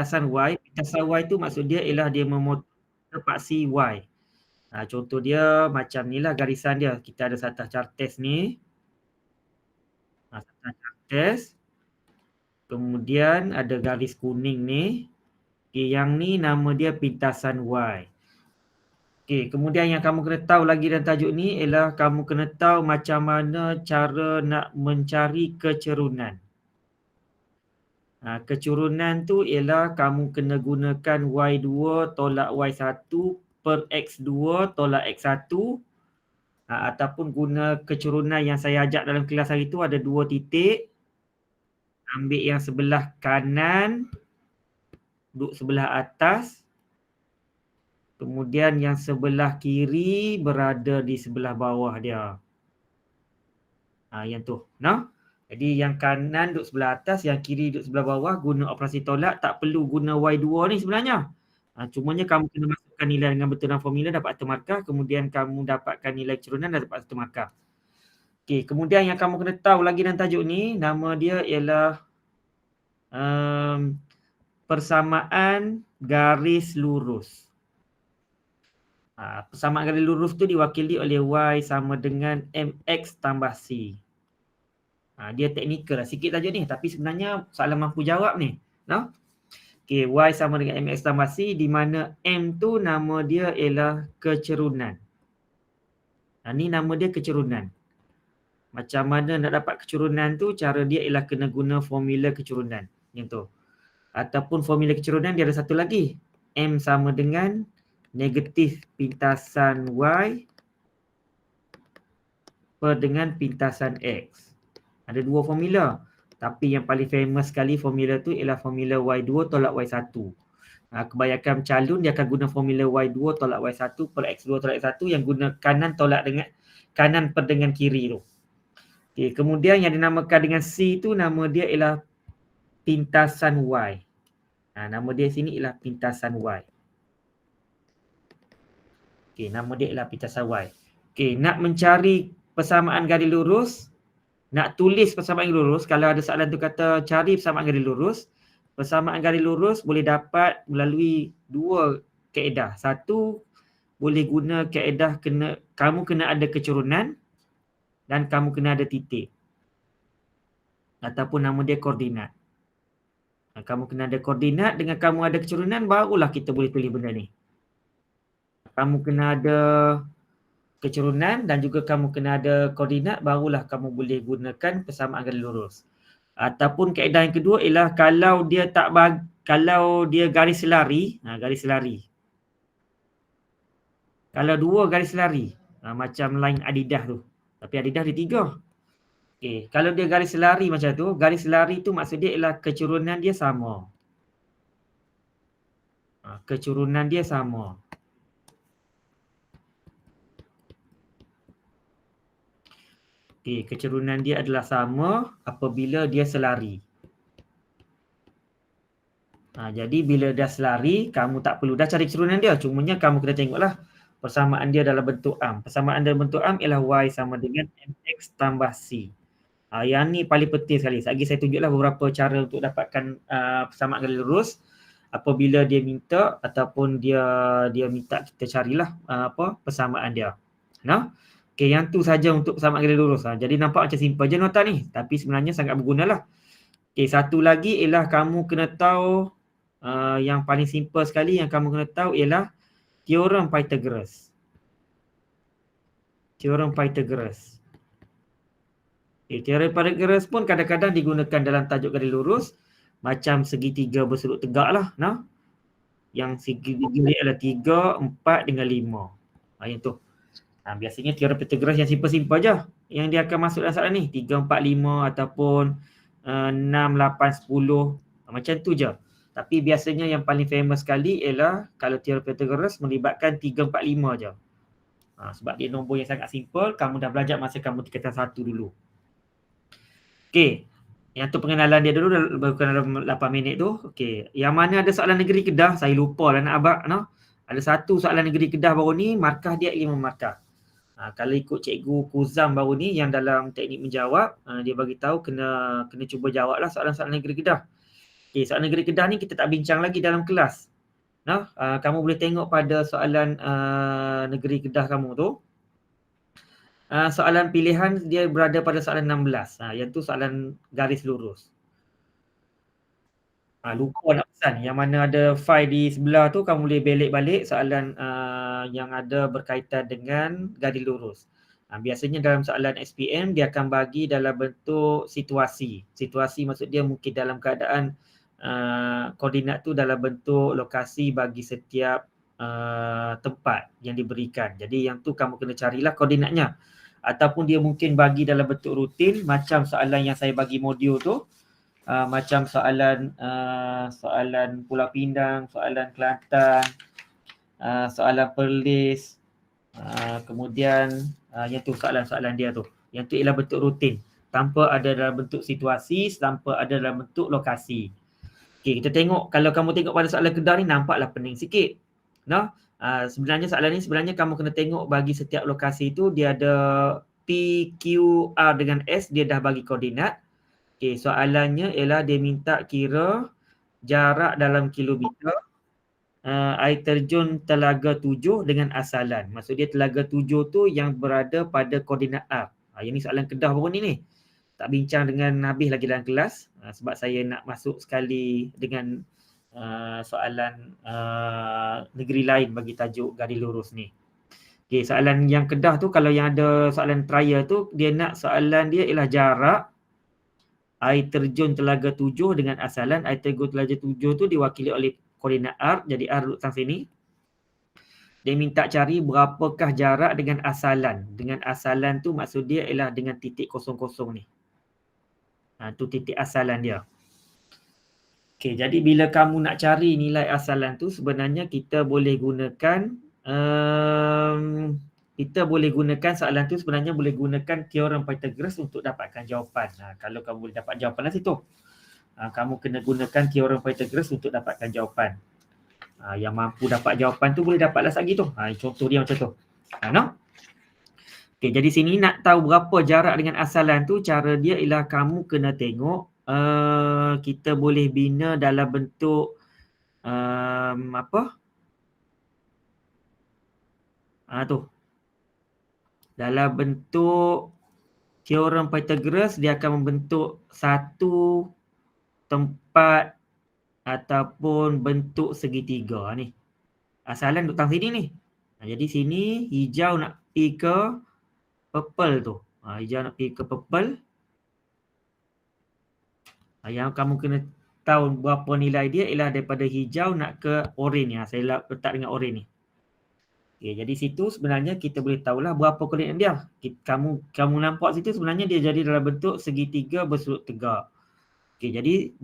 Pintasan Y tu maksud dia ialah dia memotong paksi Y. Contoh dia macam ni lah garisan dia. Kita ada satah cartes ni. Satah cartes. Kemudian ada garis kuning ni. Yang ni nama dia pintasan Y. Kemudian yang kamu kena tahu lagi dalam tajuk ni ialah kamu kena tahu macam mana cara nak mencari kecerunan. Kecerunan tu ialah kamu kena gunakan Y2 tolak Y1 per X2 tolak X1 ataupun guna kecerunan yang saya ajak dalam kelas hari tu ada 2 titik. Ambil yang sebelah kanan, duduk sebelah atas. Kemudian yang sebelah kiri berada di sebelah bawah dia. Yang tu. No? Jadi yang kanan duduk sebelah atas, yang kiri duduk sebelah bawah. Guna operasi tolak. Tak perlu guna Y2 ni sebenarnya. Cumanya kamu kena masukkan nilai dengan betul dalam formula, dapat satu markah. Kemudian kamu dapatkan nilai kecerunan dan dapat satu markah. Kemudian yang kamu kena tahu lagi dalam tajuk ni, nama dia ialah persamaan garis lurus. Persamaan garis lurus tu diwakili oleh Y sama dengan MX tambah C. Dia teknikal lah sikit tajuk ni. Tapi sebenarnya soalan mampu jawab ni. No? Y sama dengan MX tambah C di mana M tu nama dia ialah kecerunan. Ni nama dia kecerunan. Macam mana nak dapat kecerunan tu, cara dia ialah kena guna formula kecerunan. Yang tu. Ataupun formula kecerunan dia ada satu lagi. M sama dengan negatif pintasan Y per dengan pintasan X. Ada dua formula. Tapi yang paling famous sekali formula tu ialah formula Y2 tolak Y1. Kebanyakan calon dia akan guna formula Y2 tolak Y1 per X2 tolak X1 yang guna kanan tolak dengan kanan per dengan kiri tu. Kemudian yang dinamakan dengan C tu nama dia ialah pintasan Y. Nama dia sini ialah pintasan Y. Nama dia ialah pintasan Y. Nak mencari persamaan garis lurus, nak tulis persamaan garis lurus, kalau ada soalan tu kata cari persamaan garis lurus, persamaan garis lurus boleh dapat melalui dua kaedah. Satu, boleh guna kaedah kamu kena ada kecerunan dan kamu kena ada titik. Ataupun nama dia koordinat. Kamu kena ada koordinat dengan kamu ada kecerunan, barulah kita boleh tulis benda ni. Kamu kena ada kecerunan dan juga kamu kena ada koordinat, barulah kamu boleh gunakan persamaan garis lurus. Ataupun kaedah yang kedua ialah kalau dia kalau dia garis selari, garis selari. Kalau dua garis selari, macam line Adidas tu. Tapi Adidas dia 3. Kalau dia garis selari macam tu, garis selari tu maksud dia ialah kecerunan dia sama. Kecerunan dia sama. Kecerunan dia adalah sama apabila dia selari. Jadi bila dah selari, kamu tak perlu dah cari kecerunan dia. Cumanya kamu kena tengoklah persamaan dia dalam bentuk am. Persamaan dalam bentuk am ialah Y sama dengan MX tambah C. Yang ni paling penting sekali. Lagi saya tunjuklah beberapa cara untuk dapatkan persamaan garis lurus. Apabila dia minta ataupun dia minta kita carilah persamaan dia. Yang tu saja untuk persamaan garis lurus. Jadi nampak macam simple je nota ni. Tapi sebenarnya sangat bergunalah. Satu lagi ialah kamu kena tahu yang paling simple sekali yang kamu kena tahu ialah teorem Pythagoras. Teorem Pythagoras. Teorem Pythagoras pun kadang-kadang digunakan dalam tajuk garis lurus. Macam segitiga bersudut tegak lah. Yang segitiga dia adalah 3, 4 dengan 5. Yang tu. Biasanya teorem Pythagoras yang simple-simple je yang dia akan masuk dalam soalan ni. 3, 4, 5 ataupun 6, 8, 10. Macam tu je. Tapi biasanya yang paling famous sekali ialah kalau teorem Pythagoras melibatkan 3, 4, 5 je. Sebab dia nombor yang sangat simple. Kamu dah belajar masa kamu tingkatan 1 dulu. Yang tu pengenalan dia dulu, bukan dalam 8 minit tu. Yang mana ada soalan negeri Kedah, saya lupa lah nak abang. Ada satu soalan negeri Kedah baru ni, markah dia 5 markah. Kalau ikut cikgu Kuzam baru ni yang dalam teknik menjawab, dia bagi tahu kena cuba jawablah soalan-soalan negeri Kedah. Okey, soalan negeri Kedah ni kita tak bincang lagi dalam kelas. Nah, kamu boleh tengok pada soalan negeri Kedah kamu tu. Soalan pilihan dia berada pada soalan 16. Yang tu soalan garis lurus. Lupa nak pesan. Yang mana ada file di sebelah tu kamu boleh belik balik soalan yang ada berkaitan dengan garis lurus. Biasanya dalam soalan SPM dia akan bagi dalam bentuk situasi. Situasi maksud dia mungkin dalam keadaan koordinat tu dalam bentuk lokasi bagi setiap tempat yang diberikan. Jadi yang tu kamu kena carilah koordinatnya. Ataupun dia mungkin bagi dalam bentuk rutin macam soalan yang saya bagi modul tu. Macam soalan Pulau Pinang, soalan Kelantan, soalan Perlis, kemudian yang tu soalan-soalan dia tu. Yang tu ialah bentuk rutin. Tanpa ada dalam bentuk situasi, tanpa ada dalam bentuk lokasi. Okey, kita tengok, kalau kamu tengok pada soalan Kedah ni nampaklah pening sikit. Nah, sebenarnya soalan ni sebenarnya kamu kena tengok bagi setiap lokasi tu dia ada P, Q, R dengan S, dia dah bagi koordinat. Okey, soalannya ialah dia minta kira jarak dalam kilometer air terjun Telaga 7 dengan asalan. Maksud dia Telaga 7 tu yang berada pada koordinat R. Yang ni soalan Kedah baru ni. Tak bincang dengan habis lagi dalam kelas sebab saya nak masuk sekali dengan soalan negeri lain bagi tajuk garis lurus ni. Okey, soalan yang Kedah tu kalau yang ada soalan trial tu dia nak soalan dia ialah jarak air terjun Telaga 7 dengan asalan. Air terjun Telaga 7 tu diwakili oleh koordinat R, jadi R duduk sang sini. Dia minta cari berapakah jarak dengan asalan. Dengan asalan tu maksud dia ialah dengan titik kosong-kosong ni. Tu titik asalan dia. Okey, jadi bila kamu nak cari nilai asalan tu sebenarnya kita boleh gunakan soalan tu sebenarnya boleh gunakan teorem Pythagoras untuk dapatkan jawapan. Kalau kamu boleh dapat jawapan lah situ. Kamu kena gunakan teorem Pythagoras untuk dapatkan jawapan. Yang mampu dapat jawapan tu boleh dapatlah lagi tu. Contoh dia macam tu. No? Okey, jadi sini nak tahu berapa jarak dengan asalan tu, cara dia ialah kamu kena tengok kita boleh bina dalam bentuk tu. Dalam bentuk teorem Pythagoras dia akan membentuk satu tempat ataupun bentuk segitiga ni. Asalan duduk tang sini ni. Jadi sini hijau nak pergi ke purple tu. Hijau nak pergi ke purple. Yang kamu kena tahu berapa nilai dia ialah daripada hijau nak ke oren ni. Saya letak dengan oren ni. Okay, jadi situ sebenarnya kita boleh tahulah berapa koordinat dia. Kamu nampak situ sebenarnya dia jadi dalam bentuk segitiga bersudut tegak. Okay, jadi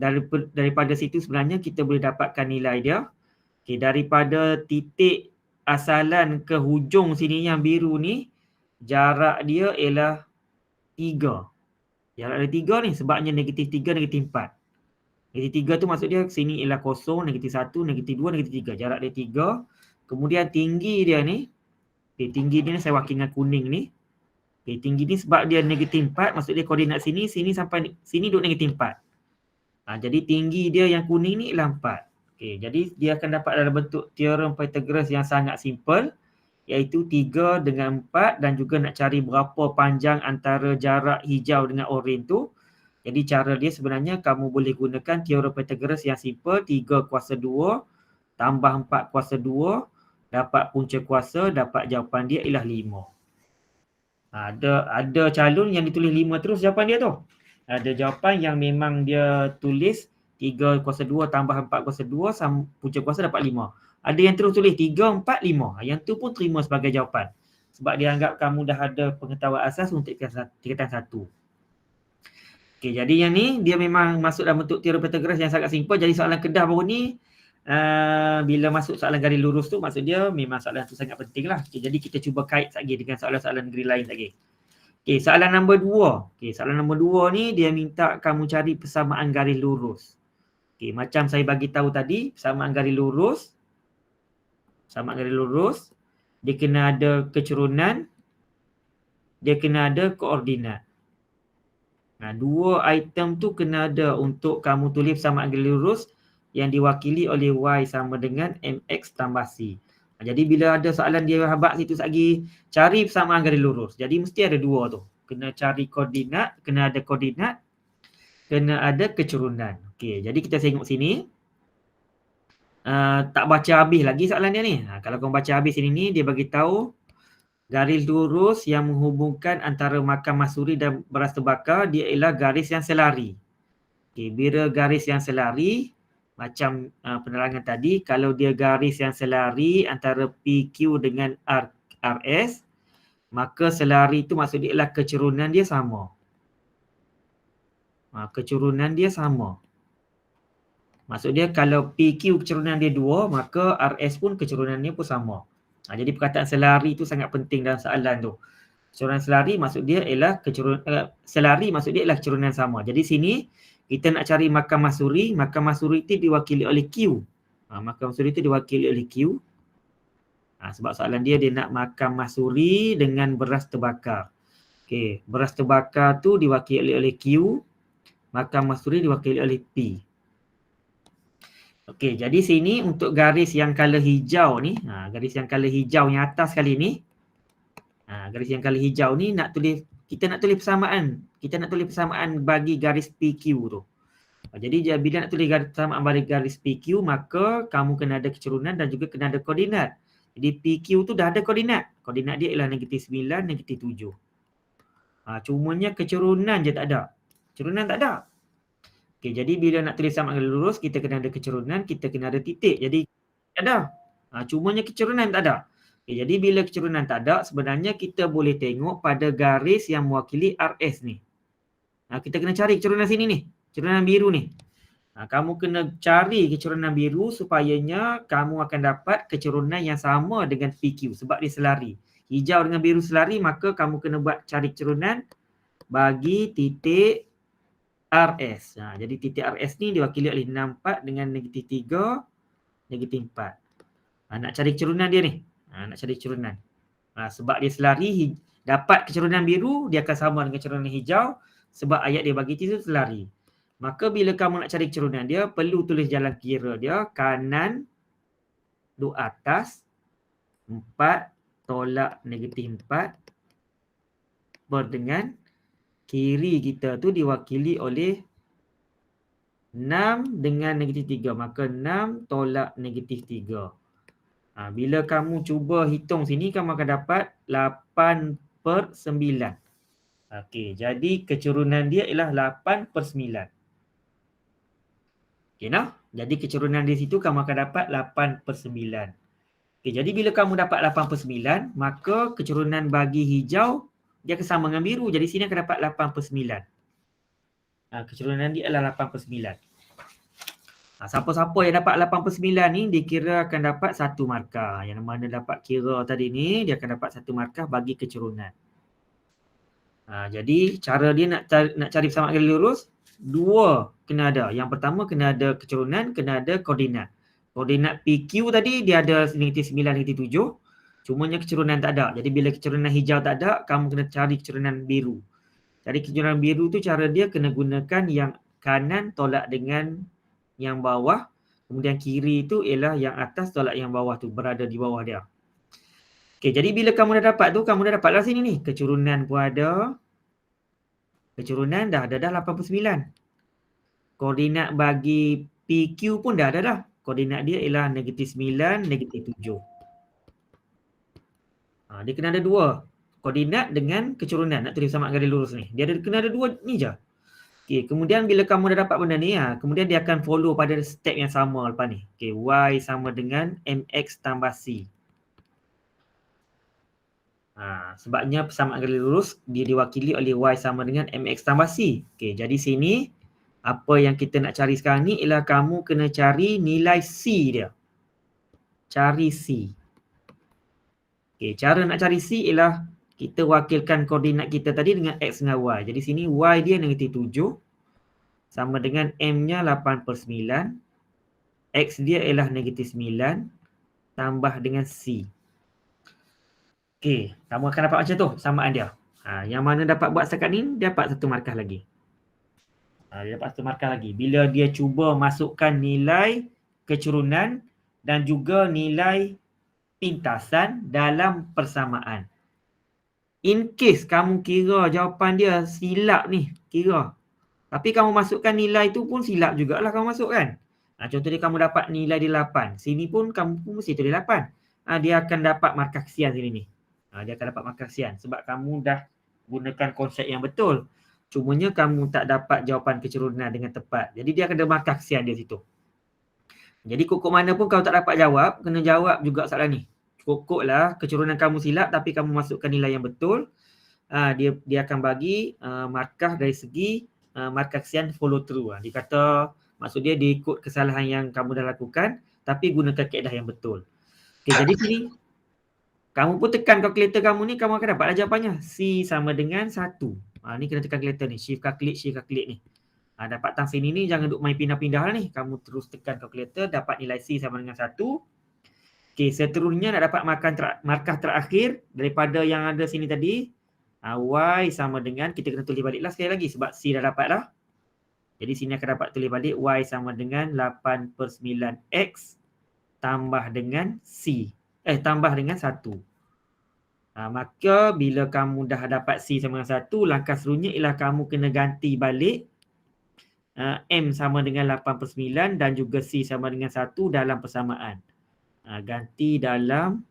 daripada situ sebenarnya kita boleh dapatkan nilai dia. Okay, daripada titik asalan ke hujung sini yang biru ni, jarak dia ialah 3. Jarak dia 3 ni sebabnya negatif 3, negatif 4. Negatif 3 tu maksud dia sini ialah kosong, negatif 1, negatif 2, negatif 3. Jarak dia 3. Kemudian tinggi dia ni, tinggi dia ni saya wakil dengan kuning ni. Tinggi ni sebab dia negatif 4, maksud dia koordinat sini sampai sini duduk negatif 4. Jadi tinggi dia yang kuning ni ialah 4. Jadi dia akan dapat dalam bentuk teorem Pythagoras yang sangat simple, iaitu 3 dengan 4 dan juga nak cari berapa panjang antara jarak hijau dengan oren tu. Jadi cara dia sebenarnya kamu boleh gunakan teorem Pythagoras yang simple, 3 kuasa 2 tambah 4 kuasa 2 dapat punca kuasa, dapat jawapan dia ialah 5. Ada calon yang ditulis 5 terus jawapan dia tu. Ada jawapan yang memang dia tulis 3 kuasa 2 tambah 4 kuasa 2 punca kuasa dapat 5. Ada yang terus tulis 3, 4, 5. Yang tu pun terima sebagai jawapan. Sebab dia anggap kamu dah ada pengetahuan asas untuk tingkatan 1. Okey, jadi yang ni dia memang masuk dalam bentuk teorem Pythagoras yang sangat simple. Jadi soalan Kedah baru ni bila masuk soalan garis lurus tu maksud dia memang soalan tu sangat penting lah. Okay, jadi kita cuba kait lagi dengan soalan-soalan negeri lain lagi. Okay, soalan nombor 2. Okay, soalan nombor 2 ni dia minta kamu cari persamaan garis lurus. Okay, macam saya bagi tahu tadi, persamaan garis lurus. Persamaan garis lurus. Dia kena ada kecurunan. Dia kena ada koordinat. Dua item tu kena ada untuk kamu tulis persamaan garis lurus yang diwakili oleh Y sama dengan MX tambah C. Jadi bila ada soalan dia habaq situ lagi, cari persamaan garis lurus. Jadi mesti ada dua tu. Kena cari koordinat, kena ada koordinat, kena ada kecurunan. Okey, jadi kita tengok sini. Tak baca habis lagi soalan dia ni. Kalau kau baca habis sini ni, dia bagi tahu garis lurus yang menghubungkan antara makam masuri dan beras terbakar, dia ialah garis yang selari. Okay, bila garis yang selari, macam penerangan tadi, kalau dia garis yang selari antara PQ dengan RS, maka selari itu maksud dia ialah kecurunan dia sama. Kecurunan dia sama. Maksud dia kalau PQ kecurunan dia 2, maka RS pun kecurunannya pun sama. Jadi perkataan selari itu sangat penting dalam soalan tu. Kecurunan selari maksud dia ialah selari maksud dia ialah kecurunan sama. Jadi sini kita nak cari makam masuri itu diwakili oleh Q. Makam masuri itu diwakili oleh Q. Sebab soalan dia nak makam masuri dengan beras terbakar. Okey, beras terbakar tu diwakili oleh Q, makam masuri diwakili oleh P. Okey, jadi sini untuk garis yang color hijau ni, garis yang color hijau yang atas kali ni, garis yang color hijau ni kita nak tulis persamaan. Kita nak tulis persamaan bagi garis PQ tu. Jadi bila nak tulis persamaan bagi garis PQ, maka kamu kena ada kecurunan dan juga kena ada koordinat. Jadi PQ tu dah ada koordinat. Koordinat dia ialah -9, -7. Cumanya kecurunan je tak ada. Kecurunan tak ada. Okey, jadi bila nak tulis persamaan garis lurus, kita kena ada kecurunan, kita kena ada titik. Jadi tak ada. Cumanya kecurunan tak ada. Okay, jadi bila kecurunan tak ada, sebenarnya kita boleh tengok pada garis yang mewakili RS ni. Kita kena cari kecurunan sini ni. Kecurunan biru ni. Kamu kena cari kecurunan biru supayanya kamu akan dapat kecurunan yang sama dengan PQ sebab dia selari. Hijau dengan biru selari, maka kamu kena buat cari kecurunan bagi titik RS. Jadi titik RS ni diwakili oleh 64 dengan -3, -4. Nak cari kecurunan dia ni. Nak cari kecurunan. Sebab dia selari, dapat kecurunan biru, dia akan sama dengan kecurunan hijau sebab ayat dia bagi itu selari. Maka bila kamu nak cari kecurunan dia, perlu tulis jalan kira dia, kanan duk atas, 4 tolak -4 berdengan kiri kita tu diwakili oleh 6 dengan -3. Maka 6 tolak -3. Bila kamu cuba hitung sini, kamu akan dapat 8/9. Okey, jadi kecurunan dia ialah 8/9. Okey, nah? Jadi kecurunan di situ kamu akan dapat 8/9. Okey, jadi bila kamu dapat 8/9, maka kecurunan bagi hijau dia akan sama dengan biru. Jadi sini akan dapat 8/9. Kecurunan dia adalah 8/9. Siapa-siapa yang dapat 8/9 ni dikira akan dapat 1 markah. Yang mana dapat kira tadi ni, dia akan dapat 1 markah bagi kecurunan. Jadi cara dia nak cari persamaan garis lurus, 2 kena ada. Yang pertama kena ada kecurunan, kena ada koordinat. Koordinat PQ tadi dia ada -9, -7. Cumanya kecurunan tak ada. Jadi bila kecurunan hijau tak ada, kamu kena cari kecurunan biru. Cari kecurunan biru tu cara dia kena gunakan yang kanan tolak dengan yang bawah. Kemudian kiri tu ialah yang atas tolak yang bawah tu, berada di bawah dia. Okey, jadi bila kamu dah dapat tu, kamu dah dapatlah sini ni. Kecurunan pun ada. Kecurunan dah ada dah 89. Koordinat bagi PQ pun dah ada dah. Koordinat dia ialah -9, -7. Dia kena ada 2. Koordinat dengan kecurunan. Nak tulis persamaan garis lurus ni. Dia kena ada 2 ni je. Okey, kemudian bila kamu dah dapat benda ni, kemudian dia akan follow pada step yang sama lepas ni. Okey, Y sama dengan MX tambah C. Sebabnya persamaan garis lurus dia diwakili oleh Y sama dengan MX tambah C. Okey, jadi sini apa yang kita nak cari sekarang ni ialah kamu kena cari nilai C dia. Cari C. Okey, cara nak cari C ialah kita wakilkan koordinat kita tadi dengan X dengan Y. Jadi sini Y dia -7 sama dengan M-nya 8/9. X dia ialah -9 tambah dengan C. Okey, kamu akan dapat macam tu samaan dia. Yang mana dapat buat setakat ni, dapat 1 markah lagi. Dia dapat satu markah lagi. Bila dia cuba masukkan nilai kecurunan dan juga nilai pintasan dalam persamaan. In case kamu kira jawapan dia silap ni, kira. Tapi kamu masukkan nilai tu pun silap jugalah kamu masukkan. Contoh dia kamu dapat nilai dia 8. Sini pun kamu pun mesti tulis 8. Dia akan dapat markah kesian sini ni. Dia akan dapat markah kesian sebab kamu dah gunakan konsep yang betul. Cumanya kamu tak dapat jawapan kecurunan dengan tepat. Jadi dia akan ada markah kesian dia situ. Jadi kok mana pun kau tak dapat jawab, kena jawab juga soalan ni. Kokoklah kecurunan kamu silap tapi kamu masukkan nilai yang betul. Dia akan bagi markah dari segi markah kesian follow through. Dia kata maksud dia ikut kesalahan yang kamu dah lakukan tapi gunakan kaedah yang betul. Okay, jadi sini kamu pun tekan kalkulator kamu ni, kamu akan dapatlah jawapannya. C sama dengan 1. Ni kena tekan kalkulator ni. Shift calculate ni. Dapat tang sini ni jangan duk main pindah-pindah lah ni. Kamu terus tekan kalkulator, dapat nilai C sama dengan 1. Okay, seterusnya nak dapat markah terakhir daripada yang ada sini tadi. Y sama dengan, kita kena tulis balik lah sekali lagi sebab C dah dapat dah. Jadi sini akan dapat tulis balik Y sama dengan 8/9X tambah dengan C. Tambah dengan 1. Maka bila kamu dah dapat C sama dengan 1, langkah seterusnya ialah kamu kena ganti balik M sama dengan 8/9 dan juga C sama dengan 1 dalam persamaan. Ganti dalam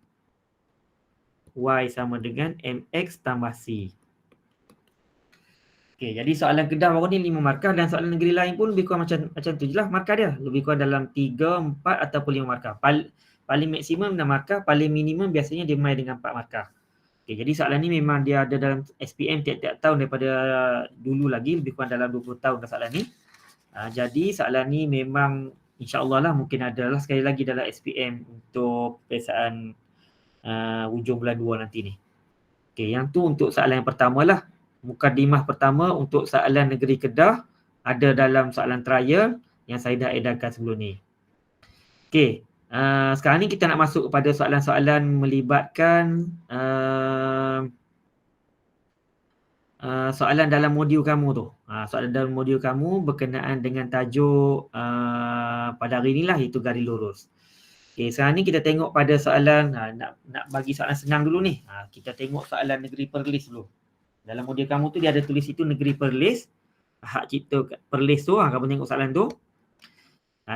Y sama dengan MX tambah C. Okay, jadi soalan Kedah baru ni 5 markah dan soalan negeri lain pun lebih kurang macam tu je lah markah dia. Lebih kurang dalam 3, 4 ataupun 5 markah. Paling maksimum 6 markah, paling minimum biasanya dia main dengan 4 markah. Okay, jadi soalan ni memang dia ada dalam SPM tiap-tiap tahun daripada dulu lagi, lebih kurang dalam 20 tahun dah soalan ni. Jadi soalan ni memang insya-Allah lah mungkin ada lah sekali lagi dalam SPM untuk peperiksaan hujung bulan 2 nanti ni. Okay, yang tu untuk soalan yang pertama lah. Mukadimah pertama untuk soalan negeri Kedah ada dalam soalan trial yang saya dah edarkan sebelum ni. Okay, sekarang ni kita nak masuk kepada soalan-soalan melibatkan soalan dalam modul kamu tu. Soalan dalam modul kamu berkenaan dengan tajuk pada hari ni lah, iaitu garis lurus. Okay, sekarang ni kita tengok pada soalan, nak bagi soalan senang dulu ni. Kita tengok soalan negeri Perlis dulu. Dalam modul kamu tu dia ada tulis itu negeri Perlis. Hak cipta Perlis tu, kamu tengok soalan tu.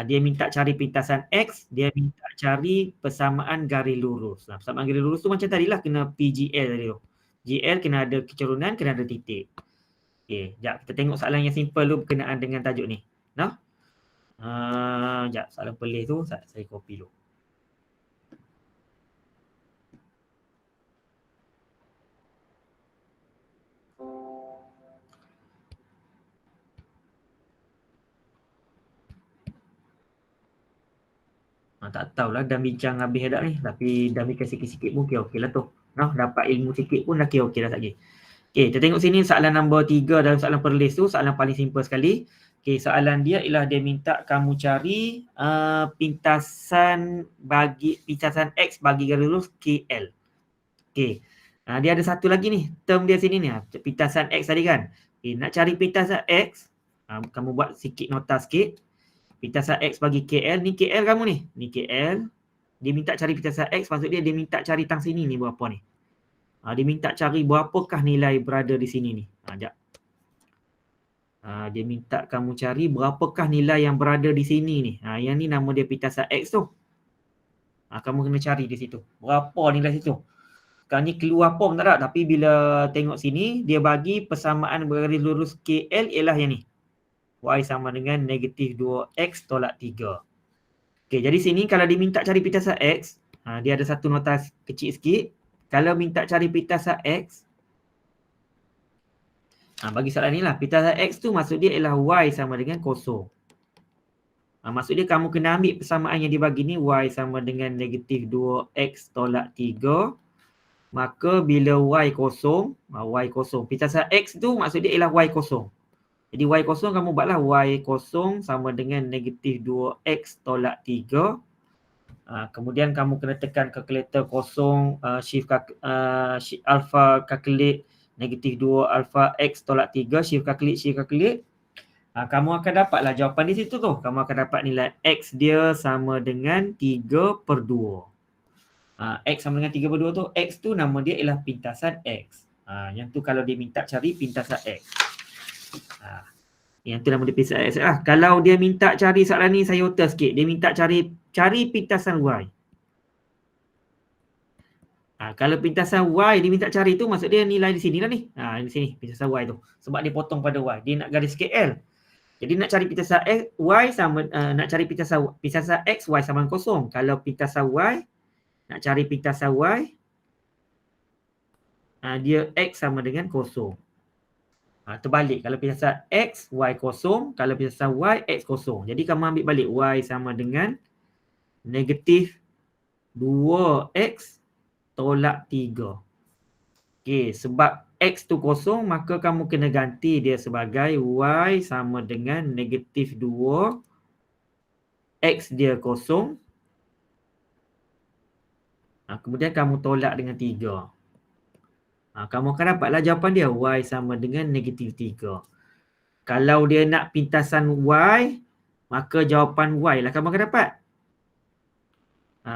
Dia minta cari pintasan X, dia minta cari persamaan garis lurus. Persamaan garis lurus tu macam tadilah, kena PGL tadi tu. GL kena ada kecurunan, kena ada titik. Okay, sekejap kita tengok soalan yang simple tu berkenaan dengan tajuk ni. Sekejap, soalan Perlis tu saya copy dulu. Tak tahulah dah bincang habis dah ni, tapi dah mikir sikit-sikit pun okey lah tu. Dapat ilmu sikit pun dah okey dah lagi. Okey, kita tengok sini soalan nombor 3 dalam soalan Perlis tu, soalan paling simple sekali. Okey, soalan dia ialah dia minta kamu cari pintasan X bagi garis lurus KL. Okey. Dia ada satu lagi ni, term dia sini ni, pintasan X tadi kan. Okey, nak cari pintasan X, kamu buat sikit nota sikit. Pintasan X bagi KL, ni KL kamu ni. Ni KL. Dia minta cari pintasan X, maksud dia minta cari tang sini ni berapa ni. Dia minta cari berapakah nilai berada di sini ni. Sekejap. Dia minta kamu cari berapakah nilai yang berada di sini ni. Yang ni nama dia pintasan X tu. Kamu kena cari di situ. Berapa nilai situ. Sekarang ni keluar apa pun tak ada. Tapi bila tengok sini, dia bagi persamaan garis lurus KL ialah yang ni. Y sama dengan negatif 2X tolak 3. Okay, jadi sini kalau diminta cari pintasan X, dia ada satu nota kecil sikit. Kalau minta cari pintasan X, bagi soalan ni lah, pintasan X tu maksud dia ialah Y sama dengan 0. Maksud dia kamu kena ambil persamaan yang dibagi ni, Y sama dengan negatif 2X tolak 3. Maka bila Y kosong, pintasan X tu maksud dia ialah Y kosong. Jadi Y kosong kamu buatlah Y kosong sama dengan negatif 2X tolak 3. Kemudian kamu kena tekan kalkulator kosong, shift alpha calculate negatif 2 alpha X tolak 3, shift calculate. Kamu akan dapatlah jawapan di situ tu. Kamu akan dapat nilai X dia sama dengan 3/2. X sama dengan 3/2 tu, X tu nama dia ialah pintasan X. Yang tu kalau dia minta cari pintasan X. Yang tu nama dia pintasan X lah. Kalau dia minta cari soalan ni, saya otak sikit. Dia minta cari pintasan Y. Kalau pintasan Y dia minta cari tu, maksud dia nilai di sini lah ni. Di sini pintasan Y tu. Sebab dia potong pada Y. Dia nak garis KL. Jadi nak cari pintasan X, Y sama, nak cari pintasan X, Y sama dengan kosong. Kalau pintasan Y, nak cari pintasan Y, dia X sama dengan kosong. Terbalik. Kalau pintasan X, Y kosong. Kalau pintasan Y, X kosong. Jadi kamu ambil balik Y sama dengan negatif 2X tolak 3. Okey, sebab X tu kosong, maka kamu kena ganti dia sebagai Y sama dengan negatif 2. X dia kosong. Kemudian kamu tolak dengan 3. Kamu akan dapatlah jawapan dia. Y sama dengan negatif 3. Kalau dia nak pintasan Y, maka jawapan Y lah kamu akan dapat.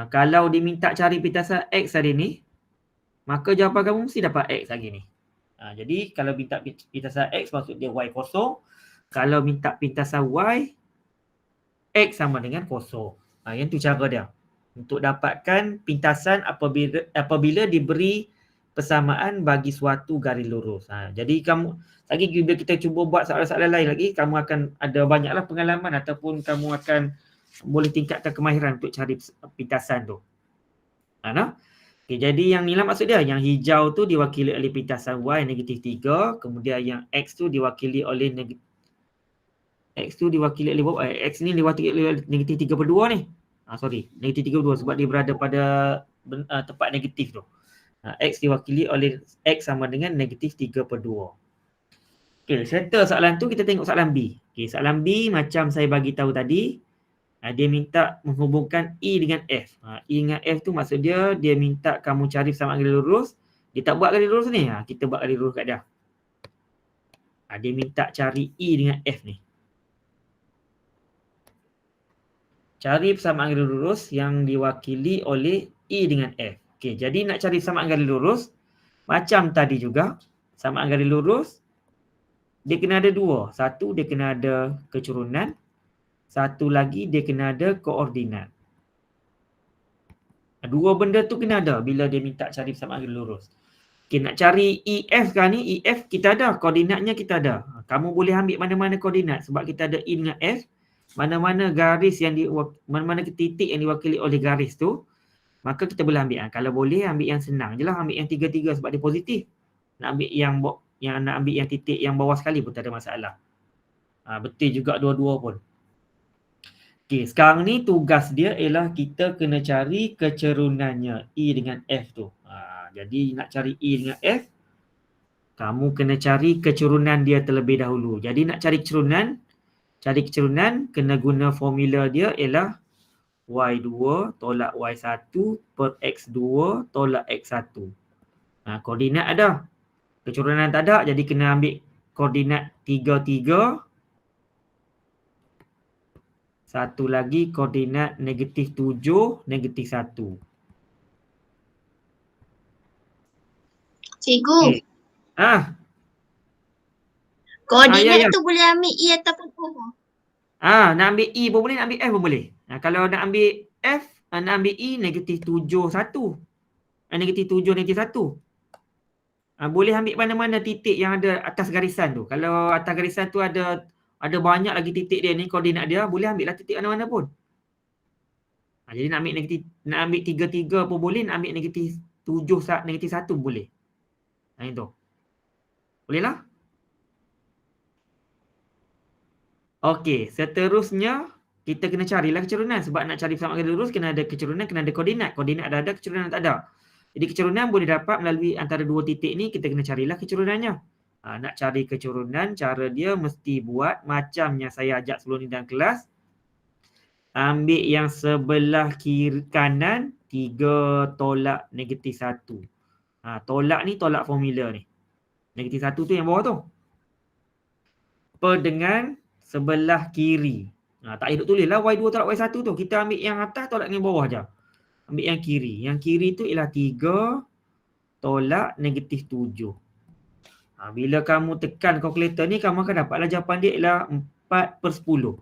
Kalau dia minta cari pintasan X hari ni, maka jawapan kamu mesti dapat X lagi ni. Jadi kalau minta pintasan X, maksud dia Y kosong. Kalau minta pintasan Y, X sama dengan kosong. Yang tu cara dia. Untuk dapatkan pintasan apabila diberi persamaan bagi suatu garis lurus. Jadi kamu, lagi bila kita cuba buat soalan-soalan lain lagi, kamu akan ada banyaklah pengalaman ataupun kamu akan boleh tingkatkan kemahiran untuk cari pintasan tu. Okay, jadi yang ni lah maksud dia. Yang hijau tu diwakili oleh pintasan Y negatif 3. Kemudian yang X tu diwakili oleh X ni diwakili oleh negatif 3/2 ni. Negatif 3/2 sebab dia berada pada tempat negatif tu. X diwakili oleh X sama dengan negatif 3/2. Okey, settle soalan tu, kita tengok soalan B. Okey, soalan B macam saya bagi tahu tadi. Dia minta menghubungkan E dengan F. E dengan F tu maksud dia minta kamu cari persamaan garis lurus. Dia tak buat garis lurus ni. Kita buat garis lurus kat dia. Dia minta cari E dengan F ni. Cari persamaan garis lurus yang diwakili oleh E dengan F. Okey, jadi nak cari persamaan garis lurus, macam tadi juga, persamaan garis lurus, dia kena ada dua. Satu, dia kena ada kecurunan. Satu lagi, dia kena ada koordinat. Dua benda tu kena ada bila dia minta cari persamaan garis lurus. Okey, nak cari EF sekarang ni, EF kita ada, koordinatnya kita ada. Kamu boleh ambil mana-mana koordinat sebab kita ada E dengan F. Mana-mana garis mana-mana titik yang diwakili oleh garis tu, maka kita boleh ambil. Kalau boleh, ambil yang senang je lah. Ambil yang 3-3 sebab dia positif. Nak ambil nak ambil yang titik yang bawah sekali pun tak ada masalah. Betul juga dua-dua pun. Okey, sekarang ni tugas dia ialah kita kena cari kecerunannya E dengan F tu. Jadi nak cari E dengan F, kamu kena cari kecurunan dia terlebih dahulu. Jadi nak cari kecurunan kena guna formula dia ialah Y2 tolak Y1 per X2 tolak X1. Koordinat ada. Kecurunan tak ada, jadi kena ambil koordinat 3-3. Satu lagi koordinat negatif 7, negatif 1. Cikgu. Okay. Koordinat tu boleh ambil E ataupun F. Nak ambil E pun boleh, nak ambil F pun boleh. Kalau nak ambil F, nak ambil E negatif 7, 1. Negatif 7, negatif 1. Boleh ambil mana-mana titik yang ada atas garisan tu. Kalau atas garisan tu ada banyak lagi titik dia ni, koordinat dia, boleh ambil lah titik mana-mana pun. Jadi nak ambil 3-3 pun boleh, nak ambil negatif 7, negatif 1 boleh. Itu. Boleh lah? Okey, seterusnya kita kena carilah kecurunan. Sebab nak cari persamaan garis lurus kena ada kecurunan, kena ada koordinat. Koordinat ada, kecurunan tak ada. Jadi kecurunan boleh dapat melalui antara dua titik ni, kita kena carilah kecurunannya. Nak cari kecurunan, cara dia mesti buat macam yang saya ajak sebelum ni dalam kelas. Ambil yang sebelah kiri kanan, 3 tolak negatif 1. Tolak ni tolak formula ni. Negatif 1 tu yang bawah tu. Per dengan sebelah kiri. Tak payah duk tulis lah Y2 tolak Y1 tu. Kita ambil yang atas tolak dengan bawah je. Ambil yang kiri. Yang kiri tu ialah 3 tolak negatif 7. Bila kamu tekan kalkulator ni, kamu akan dapatlah jawapan dia ialah 4/10.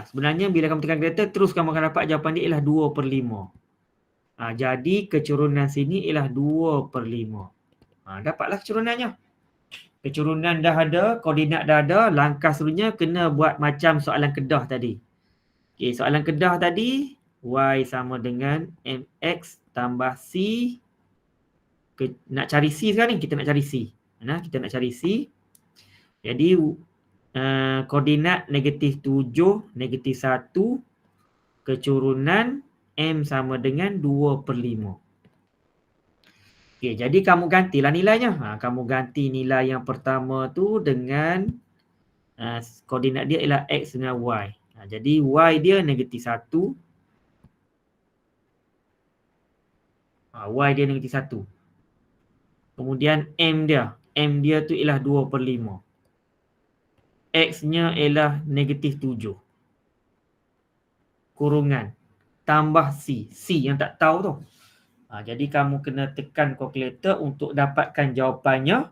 Sebenarnya bila kamu tekan kalkulator, terus kamu akan dapat jawapan dia ialah 2/5. Jadi kecurunan sini ialah 2/5. Dapatlah kecurunannya. Kecurunan dah ada, koordinat dah ada, langkah seterusnya kena buat macam soalan Kedah tadi. Okey, soalan Kedah tadi, Y sama dengan MX tambah C. Nak cari C sekarang ni, kita nak cari C. Kita nak cari C. Jadi, koordinat negatif 7, negatif 1, kecurunan M sama dengan 2/5. Okey, jadi kamu gantilah nilainya. Kamu ganti nilai yang pertama tu dengan koordinat dia ialah X dengan Y. Jadi Y dia negatif 1. Y dia negatif 1. Kemudian M dia tu ialah 2/5. X-nya ialah negatif 7. Kurungan. Tambah C. C yang tak tahu tu. Jadi kamu kena tekan kalkulator untuk dapatkan jawapannya.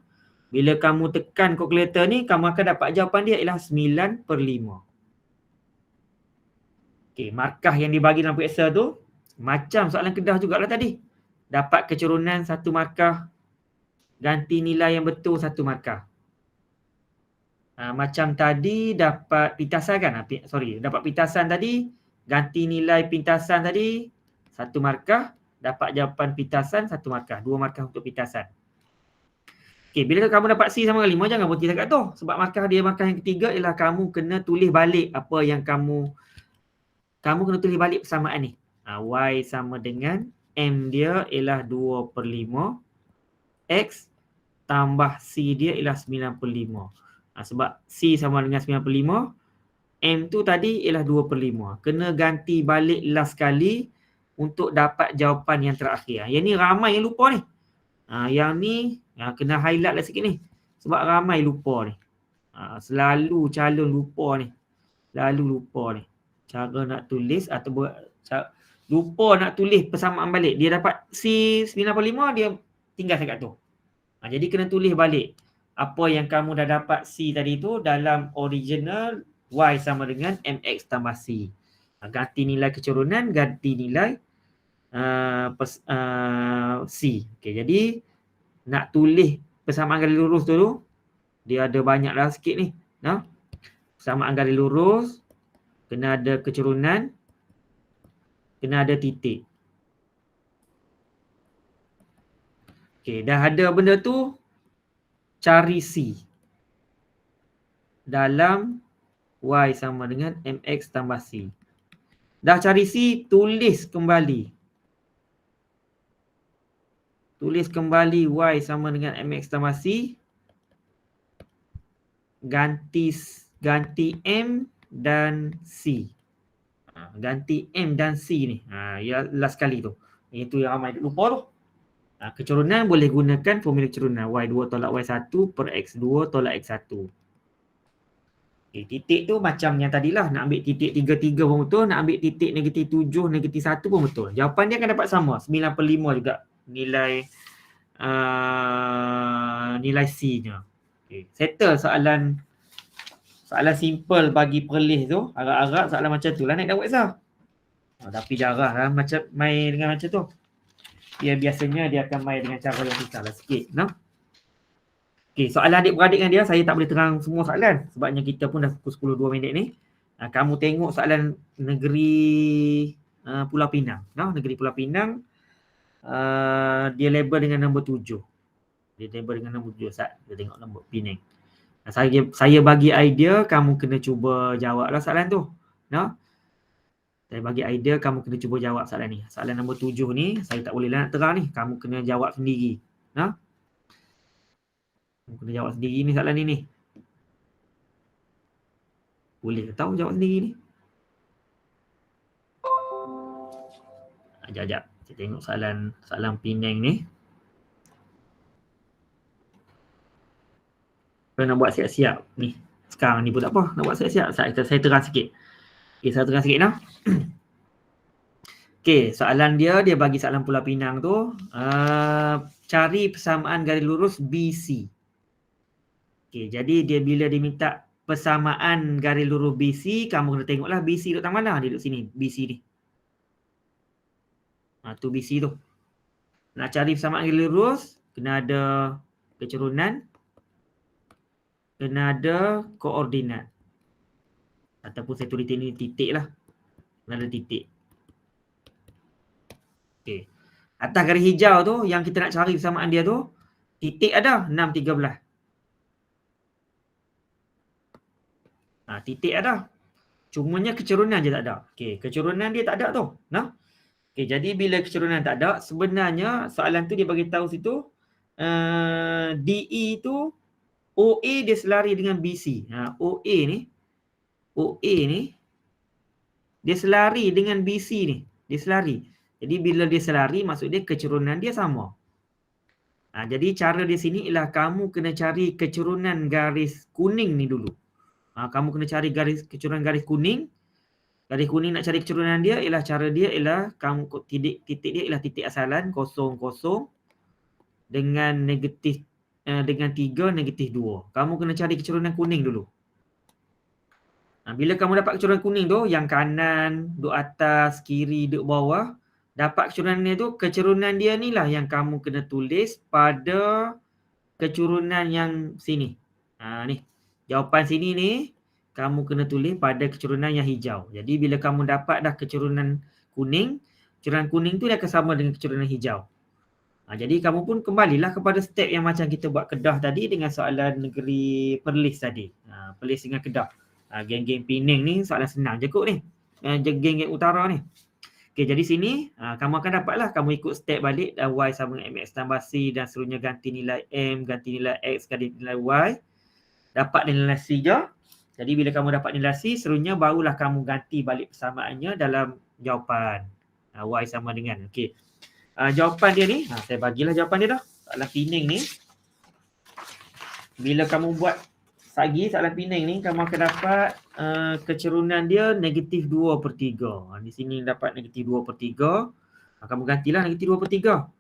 Bila kamu tekan kalkulator ni, kamu akan dapat jawapan dia ialah 9/5. Okey, markah yang dibagi dalam periksa tu, macam soalan Kedah jugalah tadi. Dapat kecurunan 1 markah, ganti nilai yang betul 1 markah. Macam tadi dapat pintasan kan? Dapat pintasan tadi, ganti nilai pintasan tadi 1 markah, dapat jawapan pintasan 1 markah, 2 markah untuk pintasan. Okey, bila kamu dapat C sama dengan 5, jangan berhenti dekat tu. Sebab markah yang ketiga ialah kamu kena tulis balik apa yang kamu kena tulis balik persamaan ni. Y sama dengan M dia ialah 2/5. X tambah C dia ialah 9/5. Sebab C sama dengan 9/5, M tu tadi ialah 2/5. Kena ganti balik last sekali untuk dapat jawapan yang terakhir. Yang ni ramai yang lupa ni. Yang ni kena highlight lah sikit ni. Sebab ramai lupa ni. Selalu calon lupa ni. Cara nak tulis atau lupa nak tulis persamaan balik. Dia dapat C 9/5, dia tinggal dekat tu. Jadi kena tulis balik apa yang kamu dah dapat C tadi tu dalam original Y sama dengan MX tambah C. Ganti nilai kecurunan, ganti nilai C. Okey, jadi nak tulis persamaan garis lurus tu, dia ada banyak lah sikit ni. Persamaan garis lurus, kena ada kecurunan, kena ada titik. Okey, dah ada benda tu, cari C. Dalam Y sama dengan MX tambah C. Dah cari C, tulis kembali. Tulis kembali Y sama dengan MX tambah C. Ganti M dan C. Ganti M dan C ni. Ya last kali tu. Itu yang ramai lupa tu. Kecurunan boleh gunakan formula kecurunan. Y2 tolak Y1 per X2 tolak X1. Okay, titik tu macam yang tadilah. Nak ambil titik 3 pun betul. Nak ambil titik negatif 7, negatif 1 pun betul. Jawapan dia akan dapat sama. 9/5 juga nilai nilai C-nya. Okay. Settle soalan simple bagi perlis tu. Harap-harap soalan macam tu lah naik dapat exam. Tapi jarang lah macam main dengan macam tu. Biasanya dia akan main dengan cara yang susah lah sikit. Okey, soalan adik-beradik dengan dia, saya tak boleh terang semua soalan. Sebabnya kita pun dah pukul 10.02 ni. Kamu tengok soalan negeri Pulau Pinang. Negeri Pulau Pinang, dia label dengan nombor 7. Dia tengok nombor Pinang. Saya bagi idea, kamu kena cuba jawablah soalan tu. Saya bagi idea, kamu kena cuba jawab soalan ni. Soalan nombor 7 ni, saya tak boleh lah nak terang ni. Kamu kena jawab sendiri. Kamu kena jawab sendiri ni soalan ni. Boleh ke tahu jawab sendiri ni? Sekejap. Saya tengok soalan Penang ni. Kalau nak buat siap-siap ni. Sekarang ni pun tak apa. Nak buat siap-siap. Saya terang sikit. Okay, saya terang sikit nah. Okay, soalan dia bagi soalan Pulau Pinang tu. Cari persamaan garis lurus BC. Okay, jadi bila dia minta persamaan garis lurus BC, kamu kena tengoklah BC duduk tang mana. Dia duduk sini, BC ni. Tu BC tu. Nak cari persamaan garis lurus, kena ada kecerunan, kena ada koordinat. Ataupun saya tulis ni titik lah. Kena ada titik. Okay. Atas garis hijau tu, yang kita nak cari persamaan dia tu, titik ada 6, 13. Titik ada. Cumanya kecerunan je tak ada. Okay, kecerunan dia tak ada tu. Nah. Okay, jadi bila kecerunan tak ada, sebenarnya soalan tu dia bagi tahu situ, DE tu, OA dia selari dengan BC. OA ni, dia selari dengan BC ni. Dia selari. Jadi bila dia selari, maksud dia kecerunan dia sama. Jadi cara di sini ialah kamu kena cari kecerunan garis kuning ni dulu. Kamu kena cari kecerunan garis kuning. Garis kuning nak cari kecerunan dia ialah cara dia ialah kamu titik dia ialah titik asalan 0, 0 dengan negatif dengan 3 negatif 2. Kamu kena cari kecerunan kuning dulu. Bila kamu dapat kecerunan kuning tu, yang kanan, duk atas, kiri, duk bawah, dapat kecerunan dia tu, kecerunan dia ni lah yang kamu kena tulis pada kecerunan yang sini. Ni. Jawapan sini ni kamu kena tulis pada kecerunan yang hijau. Jadi bila kamu dapat dah kecerunan kuning tu dia akan sama dengan kecerunan hijau. Jadi kamu pun kembalilah kepada step yang macam kita buat Kedah tadi dengan soalan negeri Perlis tadi. Perlis dengan Kedah. Geng-geng Penang ni soalan senang je kot ni. Geng-geng utara ni. Okay, jadi sini kamu akan dapatlah. Kamu ikut step balik. Y sama dengan MX tambah C dan seterusnya ganti nilai M, ganti nilai X, ganti nilai Y. Dapat nilai C je. Jadi bila kamu dapat nilai C, seterusnya barulah kamu ganti balik persamaannya dalam jawapan. Y sama dengan. Okay. Jawapan dia ni, saya bagilah jawapan dia dah. Soalan Penang ni. Bila kamu buat soalan Penang ni, kamu akan dapat kecerunan dia negatif 2/3. Di sini dapat negatif 2/3. Kamu gantilah negatif 2/3.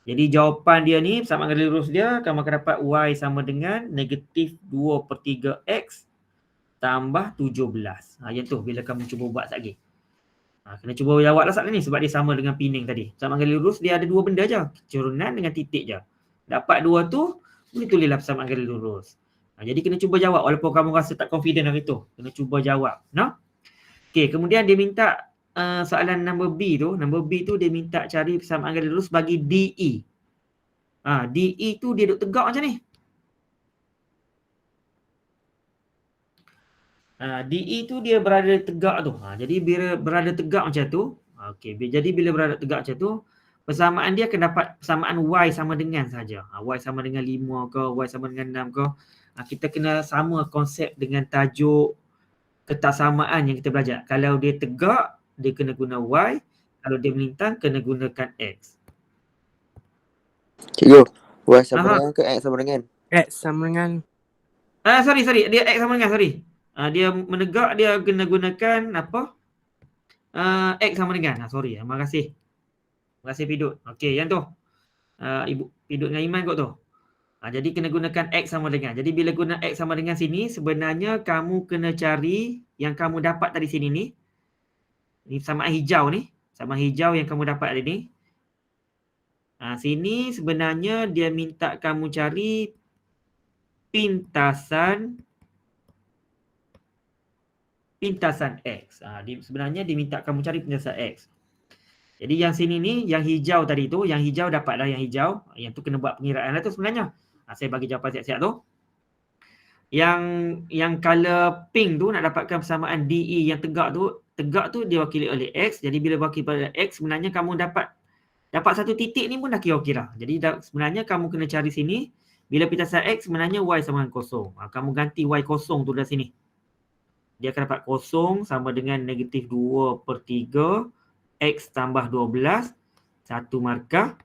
Jadi jawapan dia ni, persamaan garis lurus dia, kamu akan dapat Y sama dengan negatif 2/3 X tambah 17. Yang tu bila kamu cuba buat lagi. Kena cuba jawab lah soalan ni sebab dia sama dengan Penang tadi. Persamaan garis lurus dia ada dua benda je. Kecerunan dengan titik je. Dapat dua tu, boleh tulislah persamaan garis lurus. Jadi kena cuba jawab walaupun kamu rasa tak confident hari tu. Kena cuba jawab. No? Okay, kemudian dia minta soalan number B tu. Number B tu dia minta cari persamaan garis lurus bagi DE. DE tu dia duduk tegak macam ni. DE tu dia berada tegak tu. Jadi bila berada tegak macam tu, jadi bila berada tegak macam tu, persamaan dia akan dapat persamaan Y sama dengan saja. Y sama dengan 5 ke, Y sama dengan 6 ke. Kita kena sama konsep dengan tajuk ketaksamaan yang kita belajar. Kalau dia tegak, dia kena guna Y. Kalau dia melintang, kena gunakan X. Cikgu, Y sama dengan ke X sama dengan? X sama dengan. Sorry. Dia X sama dengan, sorry. Dia menegak, dia kena gunakan apa? X sama dengan. Sorry, terima kasih. Terima kasih Pidut. Okey, yang tu. Ibu Pidut dengan Iman kot tu. Jadi kena gunakan X sama dengan. Jadi bila guna X sama dengan sini, sebenarnya kamu kena cari yang kamu dapat tadi sini ni. Ini persamaan hijau ni. Persamaan hijau yang kamu dapat tadi ni. Sini sebenarnya dia minta kamu cari pintasan X. Sebenarnya dia minta kamu cari pintasan X. Jadi yang sini ni, yang hijau tadi tu, yang hijau dapatlah yang hijau. Yang tu kena buat pengiraan lah tu sebenarnya. Saya bagi jawapan siap-siap tu. Yang color pink tu nak dapatkan persamaan DE yang tegak tu diwakili oleh X. Jadi bila wakil pada X, sebenarnya kamu dapat satu titik ni pun dah kira-kira. Jadi sebenarnya kamu kena cari sini. Bila pintasan X, sebenarnya Y sama dengan 0. Kamu ganti Y 0 tu dari sini. Dia akan dapat 0 sama dengan negatif 2/3 X tambah 12. Satu markah.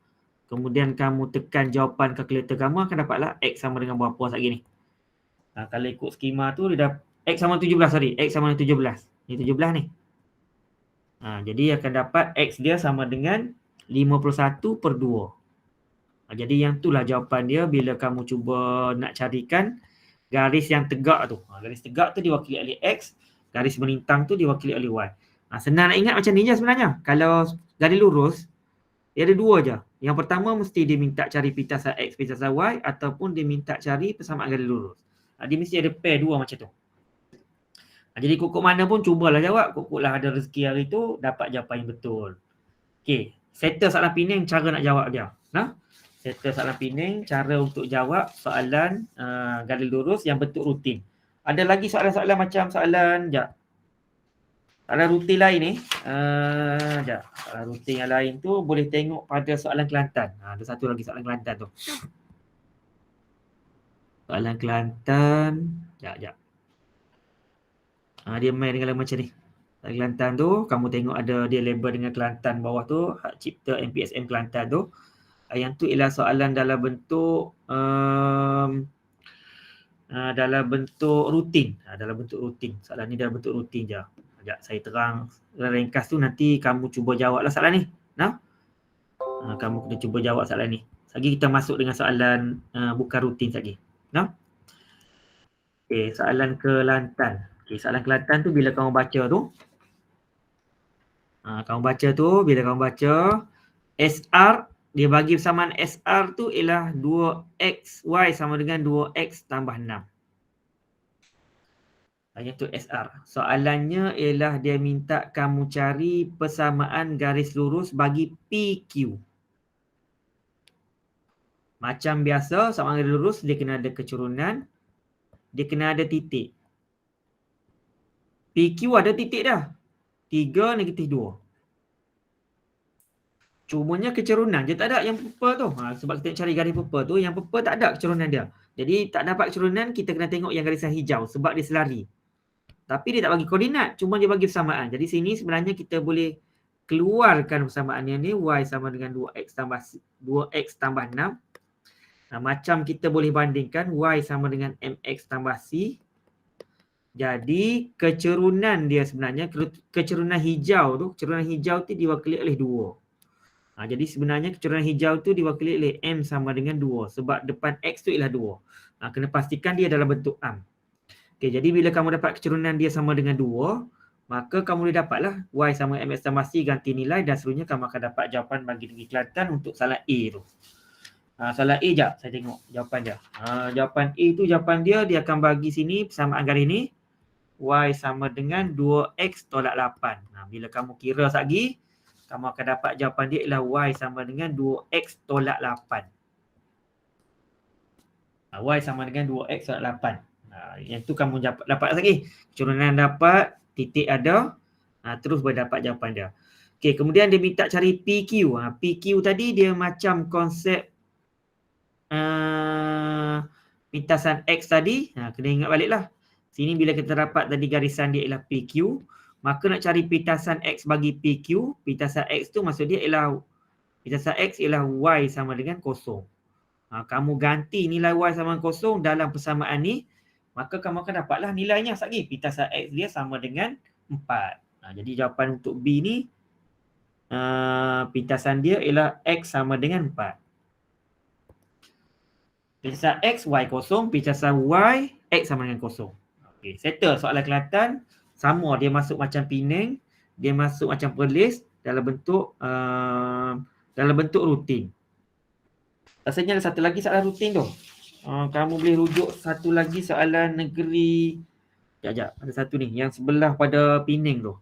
Kemudian kamu tekan jawapan kalkulator kamu akan dapatlah X sama dengan berapa lagi ni. Kalau ikut skema tu dia dah X sama 17, sorry. X sama 17. Ni 17 ni. Jadi akan dapat X dia sama dengan 51/2. Jadi yang itulah jawapan dia bila kamu cuba nak carikan garis yang tegak tu. Garis tegak tu diwakili oleh X, garis melintang tu diwakili oleh Y. Senang nak ingat macam ni je sebenarnya. Kalau garis lurus, dia ada dua je. Yang pertama mesti dia minta cari pitasan X, pitasan Y, ataupun dia minta cari persamaan garis lurus. Dia mesti ada pair dua macam tu. Jadi kok mana pun cubalah jawab. Kok-koklah ada rezeki hari tu, dapat jawapan yang betul. Okey, settle soalan Penang cara nak jawab dia. Settle soalan Penang cara untuk jawab soalan garis lurus yang bentuk rutin. Ada lagi soalan-soalan macam soalan soalan rutin lain ni. Soalan rutin yang lain tu boleh tengok pada soalan Kelantan. Ada satu lagi soalan Kelantan tu. Soalan Kelantan. Dia main dengan macam ni. Soalan Kelantan tu, kamu tengok ada dia label dengan Kelantan bawah tu, hak cipta MPSM Kelantan tu. Yang tu ialah soalan dalam bentuk rutin. Dalam bentuk rutin. Soalan ni dalam bentuk rutin je. Sekejap saya terang ringkas tu, nanti kamu cuba jawablah soalan ni. Kamu kena cuba jawab soalan ni. Lagi kita masuk dengan soalan bukan rutin lagi. Okey, soalan Kelantan. Okey, soalan Kelantan tu bila kamu baca tu, bila kamu baca SR, dia bagi persamaan SR tu ialah 2XY sama dengan 2X tambah 6. Itu SR. Soalannya ialah dia minta kamu cari persamaan garis lurus bagi PQ. Macam biasa, persamaan garis lurus dia kena ada kecurunan, dia kena ada titik. PQ ada titik dah. 3 - 2. Cumanya kecurunan dia tak ada yang purple tu. Sebab kita cari garis purple tu, yang purple tak ada kecurunan dia. Jadi tak dapat kecurunan, kita kena tengok yang garisan hijau sebab dia selari. Tapi dia tak bagi koordinat, cuma dia bagi persamaan. Jadi sini sebenarnya kita boleh keluarkan persamaan yang ni, Y sama dengan 2X tambah 6. Macam kita boleh bandingkan Y sama dengan MX tambah C. Jadi kecerunan dia sebenarnya, kecerunan hijau tu diwakili oleh 2. Jadi sebenarnya kecerunan hijau tu diwakili oleh M sama dengan 2. Sebab depan X tu ialah 2. Kena pastikan dia dalam bentuk am. Okay, jadi bila kamu dapat kecerunan dia sama dengan 2, maka kamu boleh dapatlah Y sama MX tambah C, ganti nilai dan seterusnya kamu akan dapat jawapan bagi negeri Kelantan untuk soalan A tu. Soalan A sekejap, saya tengok jawapan dia. Jawapan A tu, jawapan dia akan bagi sini persamaan garis ni. Y sama dengan 2X tolak 8. Bila kamu kira lagi, kamu akan dapat jawapan dia ialah Y sama dengan 2X tolak 8. Y sama dengan 2X tolak 8. Yang tu kamu dapat lagi. Kecurunan dapat, titik ada, terus boleh dapat jawapan dia. Okey, kemudian dia minta cari PQ. PQ tadi dia macam konsep pintasan X tadi. Kena ingat baliklah. Sini bila kita dapat tadi garisan dia ialah PQ, maka nak cari pintasan X bagi PQ, pintasan X tu maksud dia ialah pintasan X ialah Y sama dengan 0. Kamu ganti nilai Y sama dengan 0 dalam persamaan ni, maka kamu akan dapatlah nilainya lagi. Pintasan X dia sama dengan 4. Jadi jawapan untuk B ni, pintasan dia ialah X sama dengan 4. Pintasan X, Y 0. Pintasan Y, X sama dengan 0. Okay, settle soalan Kelantan. Sama, dia masuk macam Penang, dia masuk macam Perlis dalam bentuk rutin. Rasanya ada satu lagi soalan rutin tu. Kamu boleh rujuk satu lagi soalan negeri. Sekejap, ada satu ni yang sebelah pada Penang tu.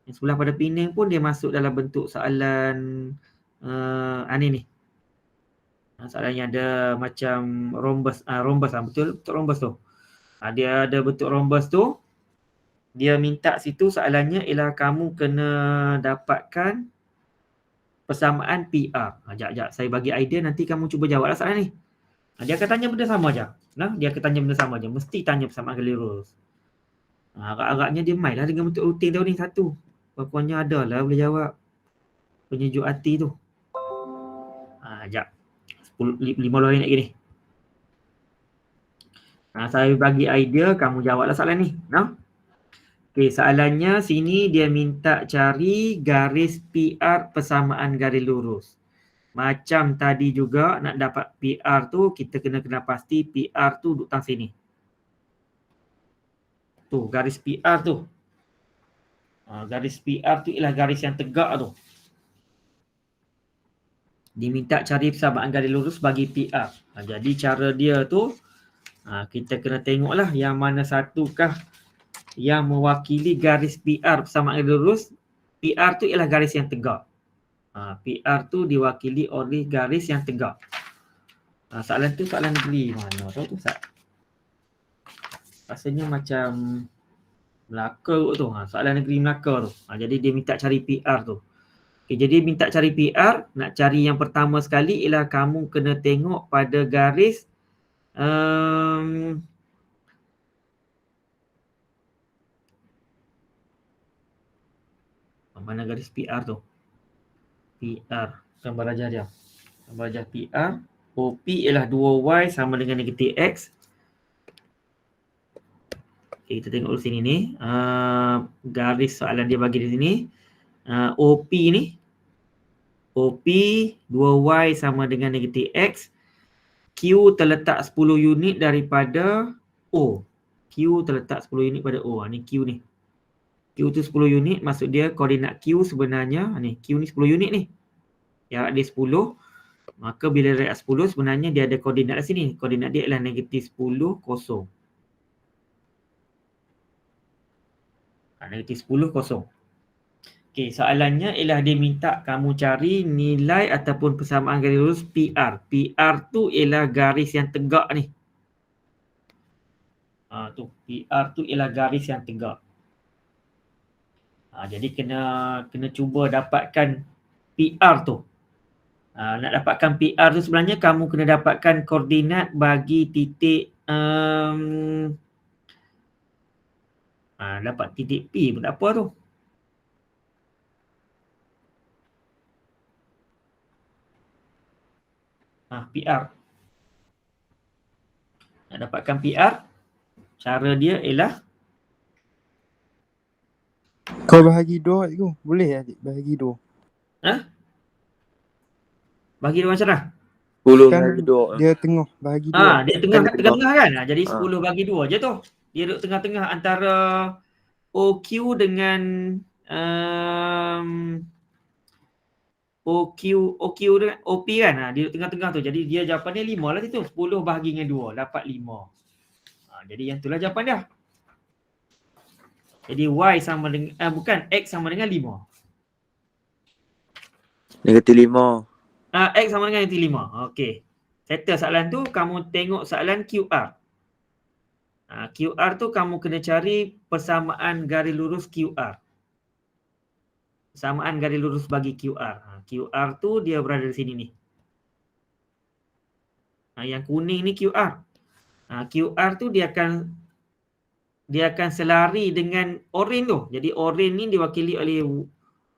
Yang sebelah pada Penang pun dia masuk dalam bentuk soalan ni. Soalan yang ada macam rhombus, betul rhombus tu. Dia ada bentuk rhombus tu. Dia minta situ soalannya ialah kamu kena dapatkan persamaan PR. Sekejap, saya bagi idea, nanti kamu cuba jawablah soalan ni. Dia akan tanya benda sama je. Dia akan tanya benda sama je. Mesti tanya persamaan garis lurus. Agak-agaknya dia main lah dengan bentuk rutin tu ni satu. Pokoknya ada lah boleh jawab. Penyejuk hati tu. Sekejap. 15 minit lagi ni. Saya bagi idea, kamu jawablah soalan ni. No? Okey, soalannya sini dia minta cari garis PR persamaan garis lurus. Macam tadi juga nak dapat PR tu, kita kena pasti PR tu duduk tang sini. Tu, garis PR tu. Garis PR tu ialah garis yang tegak tu. Diminta cari persamaan garis lurus bagi PR. Jadi cara dia tu, kita kena tengoklah yang mana satukah yang mewakili garis PR persamaan garis lurus. PR tu ialah garis yang tegak. PR tu diwakili oleh garis yang tegak. Soalan tu soalan negeri mana tahu tu Ustaz? Rasanya macam Melaka tu. Soalan negeri Melaka tu. Jadi dia minta cari PR tu. Okay, jadi minta cari PR, nak cari yang pertama sekali ialah kamu kena tengok pada garis mana garis PR tu? PR, gambar rajah dia. Gambar rajah PR. OP ialah 2Y sama dengan negatif X. Okay, kita tengok dulu sini ni. Garis soalan dia bagi di sini. OP ni. OP 2Y sama dengan negatif X. Q terletak 10 unit daripada O. Q terletak 10 unit pada O. Ni Q ni. Q tu 10 unit, maksud dia koordinat Q sebenarnya, ni Q ni 10 unit ni. Jarak dia 10. Maka bila jarak 10 sebenarnya dia ada koordinat di sini. Koordinat dia ialah negatif 10, 0. Negatif 10, 0. Okey, soalannya ialah dia minta kamu cari nilai ataupun persamaan garis lurus PR. PR tu ialah garis yang tegak ni. Tu PR tu ialah garis yang tegak. Jadi kena cuba dapatkan PR tu. Nak dapatkan PR tu sebenarnya kamu kena dapatkan koordinat bagi titik dapat titik P pun tak apa tu. PR. Nak dapatkan PR, cara dia ialah kau bahagi 2 tu. Boleh adik bahagi 2. Bagi dia macam mana? 10 Kan bahagi 2. dia tengah bahagi 2. Dia tengah kan? Jadi 10 Ah. bagi 2 je tu. Dia duduk tengah-tengah antara OQ dengan OQ dengan OP kan? Dia duduk tengah-tengah tu. Jadi dia jawapan dia 5 lah situ. 10 bahagi dengan 2 dapat 5. Jadi yang itulah jawapan dia. Jadi Y sama dengan X sama dengan 5. Negatif 5. X sama dengan negatif 5. Okey. Settle soalan tu, kamu tengok soalan QR. QR tu kamu kena cari persamaan garis lurus QR. Persamaan garis lurus bagi QR. QR tu dia berada di sini ni. Yang kuning ni QR. QR tu dia akan selari dengan oren tu. Jadi oren ni diwakili oleh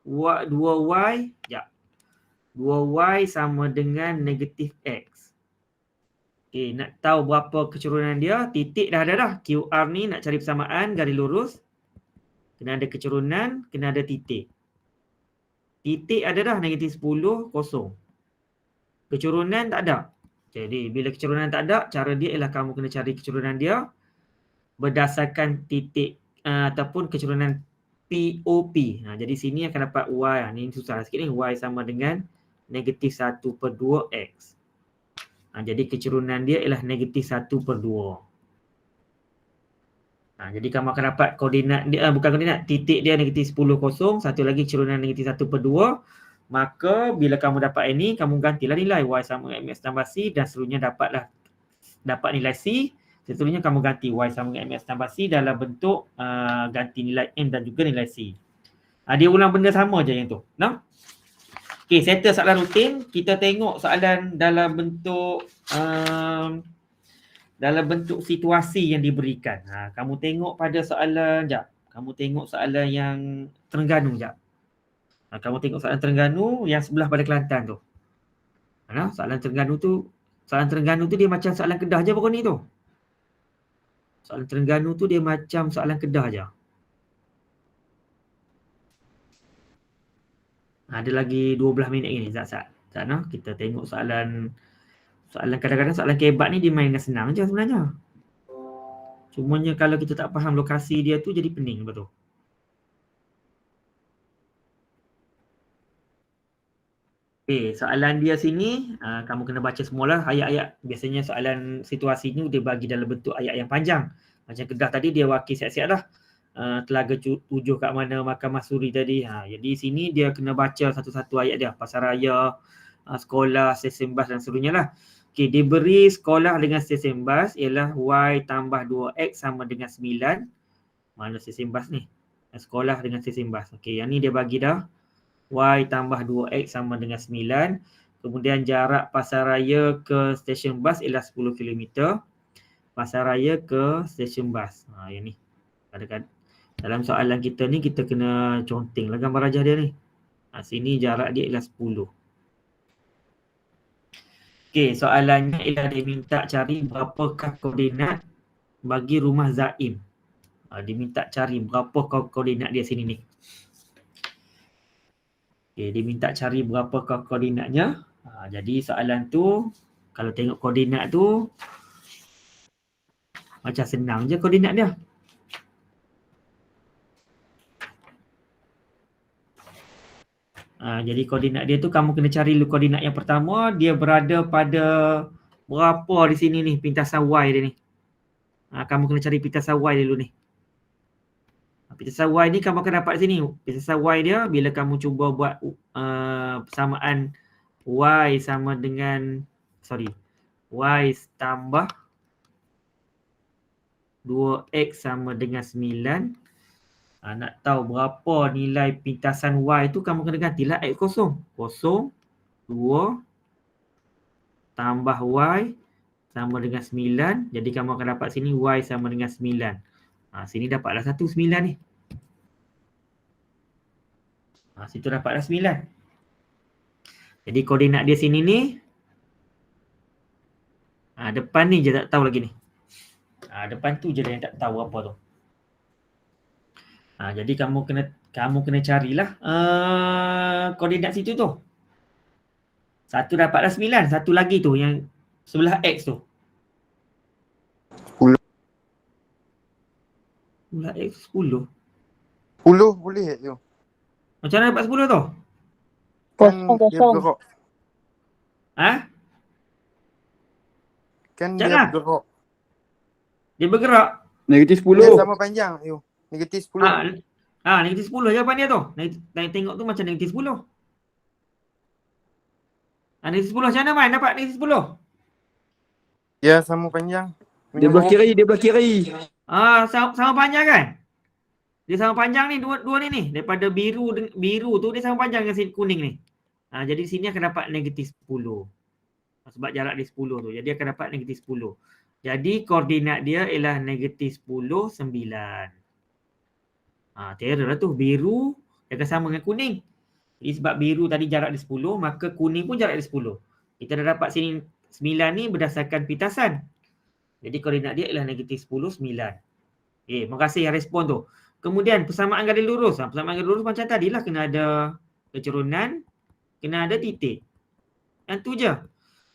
2Y. 2Y sama dengan negatif X. Okey, nak tahu berapa kecurunan dia, titik dah ada dah. QR ni nak cari persamaan garis lurus. Kena ada kecurunan, kena ada titik. Titik ada dah, negatif 10, 0. Kecurunan tak ada. Jadi bila kecurunan tak ada, cara dia ialah kamu kena cari kecurunan dia berdasarkan titik ataupun kecurunan POP. Jadi sini akan dapat Y. Ni susah sikit ni. Y sama dengan negatif 1/2 X. Jadi kecurunan dia ialah negatif 1/2. Jadi kamu akan dapat koordinat dia, bukan koordinat, titik dia negatif 10, 0. Satu lagi kecurunan negatif 1/2. Maka bila kamu dapat ini, kamu gantilah nilai Y sama dengan MX tambah C dan seterusnya dapat nilai C. Seterusnya kamu ganti Y sama dengan MX tambah C dalam bentuk ganti nilai M dan juga nilai C. Dia ulang benda sama je yang tu. No? Okey, settle soalan rutin. Kita tengok soalan dalam bentuk situasi yang diberikan. Kamu tengok pada soalan, kamu tengok soalan yang Terengganu jap. Kamu tengok soalan Terengganu yang sebelah pada Kelantan tu. Soalan Terengganu tu dia macam soalan Kedah je pokok ni tu. Soalan Terengganu tu dia macam soalan Kedah je. Ada lagi 12 minit ni Zat. Kita tengok soalan kadang-kadang soalan kebat ni dia main dengan senang je sebenarnya. Cumanya kalau kita tak faham lokasi dia tu jadi pening betul. Okay, soalan dia sini kamu kena baca semualah ayat-ayat. Biasanya soalan situasi ni dia bagi dalam bentuk ayat yang panjang. Macam Kedah tadi dia wakil siap-siap dah. Telaga 7 kat mana, makan masuri tadi. Jadi sini dia kena baca satu-satu ayat dia. Pasaraya, sekolah, stesen bas dan seterusnya lah. Okay, diberi sekolah dengan stesen bas ialah Y tambah 2X sama dengan 9. Mana stesen bas ni? Sekolah dengan stesen bas. Okay, yang ni dia bagi dah. Y tambah 2X sama dengan 9. Kemudian jarak Pasaraya ke stesen bas ialah 10 km. Pasaraya ke stesen bas. Yang ni. Kadang-kadang dalam soalan kita ni kita kena conteng lah gambar rajah dia ni. Sini jarak dia ialah 10. Okey, soalannya ialah dia minta cari berapakah koordinat bagi rumah Zaim. Dia minta cari berapa koordinat dia sini ni. Okay, dia minta cari berapakah koordinatnya. Jadi soalan tu, kalau tengok koordinat tu, macam senang je koordinat dia. Jadi koordinat dia tu, kamu kena cari dulu koordinat yang pertama, dia berada pada berapa di sini ni, pintasan Y dia ni. Kamu kena cari pintasan Y dulu ni. Pintasan Y ni kamu akan dapat sini. Pintasan Y dia bila kamu cuba buat persamaan Y sama dengan Y tambah 2X sama dengan 9. Nak tahu berapa nilai pintasan Y tu kamu kena gantilah X kosong. 2 tambah Y sama dengan 9. Jadi kamu akan dapat sini Y sama dengan 9. Sini dapatlah 9 ni. Situ dapatlah 9. Jadi koordinat dia sini ni. Depan ni je tak tahu lagi ni. Depan tu je dia yang tak tahu apa tu. Jadi kamu kena carilah koordinat situ tu. Satu dapatlah 9. Satu lagi tu yang sebelah X tu. 10. Sebelah X 10. 10 boleh tu. Macam mana dapat 10 tu? Dia bergerak. Kan dia Jangan. bergerak. Dia bergerak. Negatif Dia 10. sama panjang tu. Negatif 10. Negatif 10 jawapan dia tu. Tengok tu macam negatif 10. Negatif 10 macam mana Man dapat negatif 10? Dia sama panjang. Dia belah kiri. Sama panjang kan? Dia sama panjang ni dua ni. Daripada biru tu dia sama panjang dengan kuning ni. Jadi di sini akan dapat negatif 10. Sebab jarak dia 10 tu. Jadi akan dapat negatif 10. Jadi koordinat dia ialah negatif 10, 9. Terror lah tu. Biru dia akan sama dengan kuning. Jadi sebab biru tadi jarak dia 10, maka kuning pun jarak dia 10. Kita dah dapat sini 9 ni berdasarkan pintasan. Jadi koordinat dia ialah negatif 10, 9. Terima kasih yang respon tu. Kemudian persamaan garis lurus. Persamaan garis lurus macam tadilah, kena ada kecerunan, kena ada titik. Yang tu je.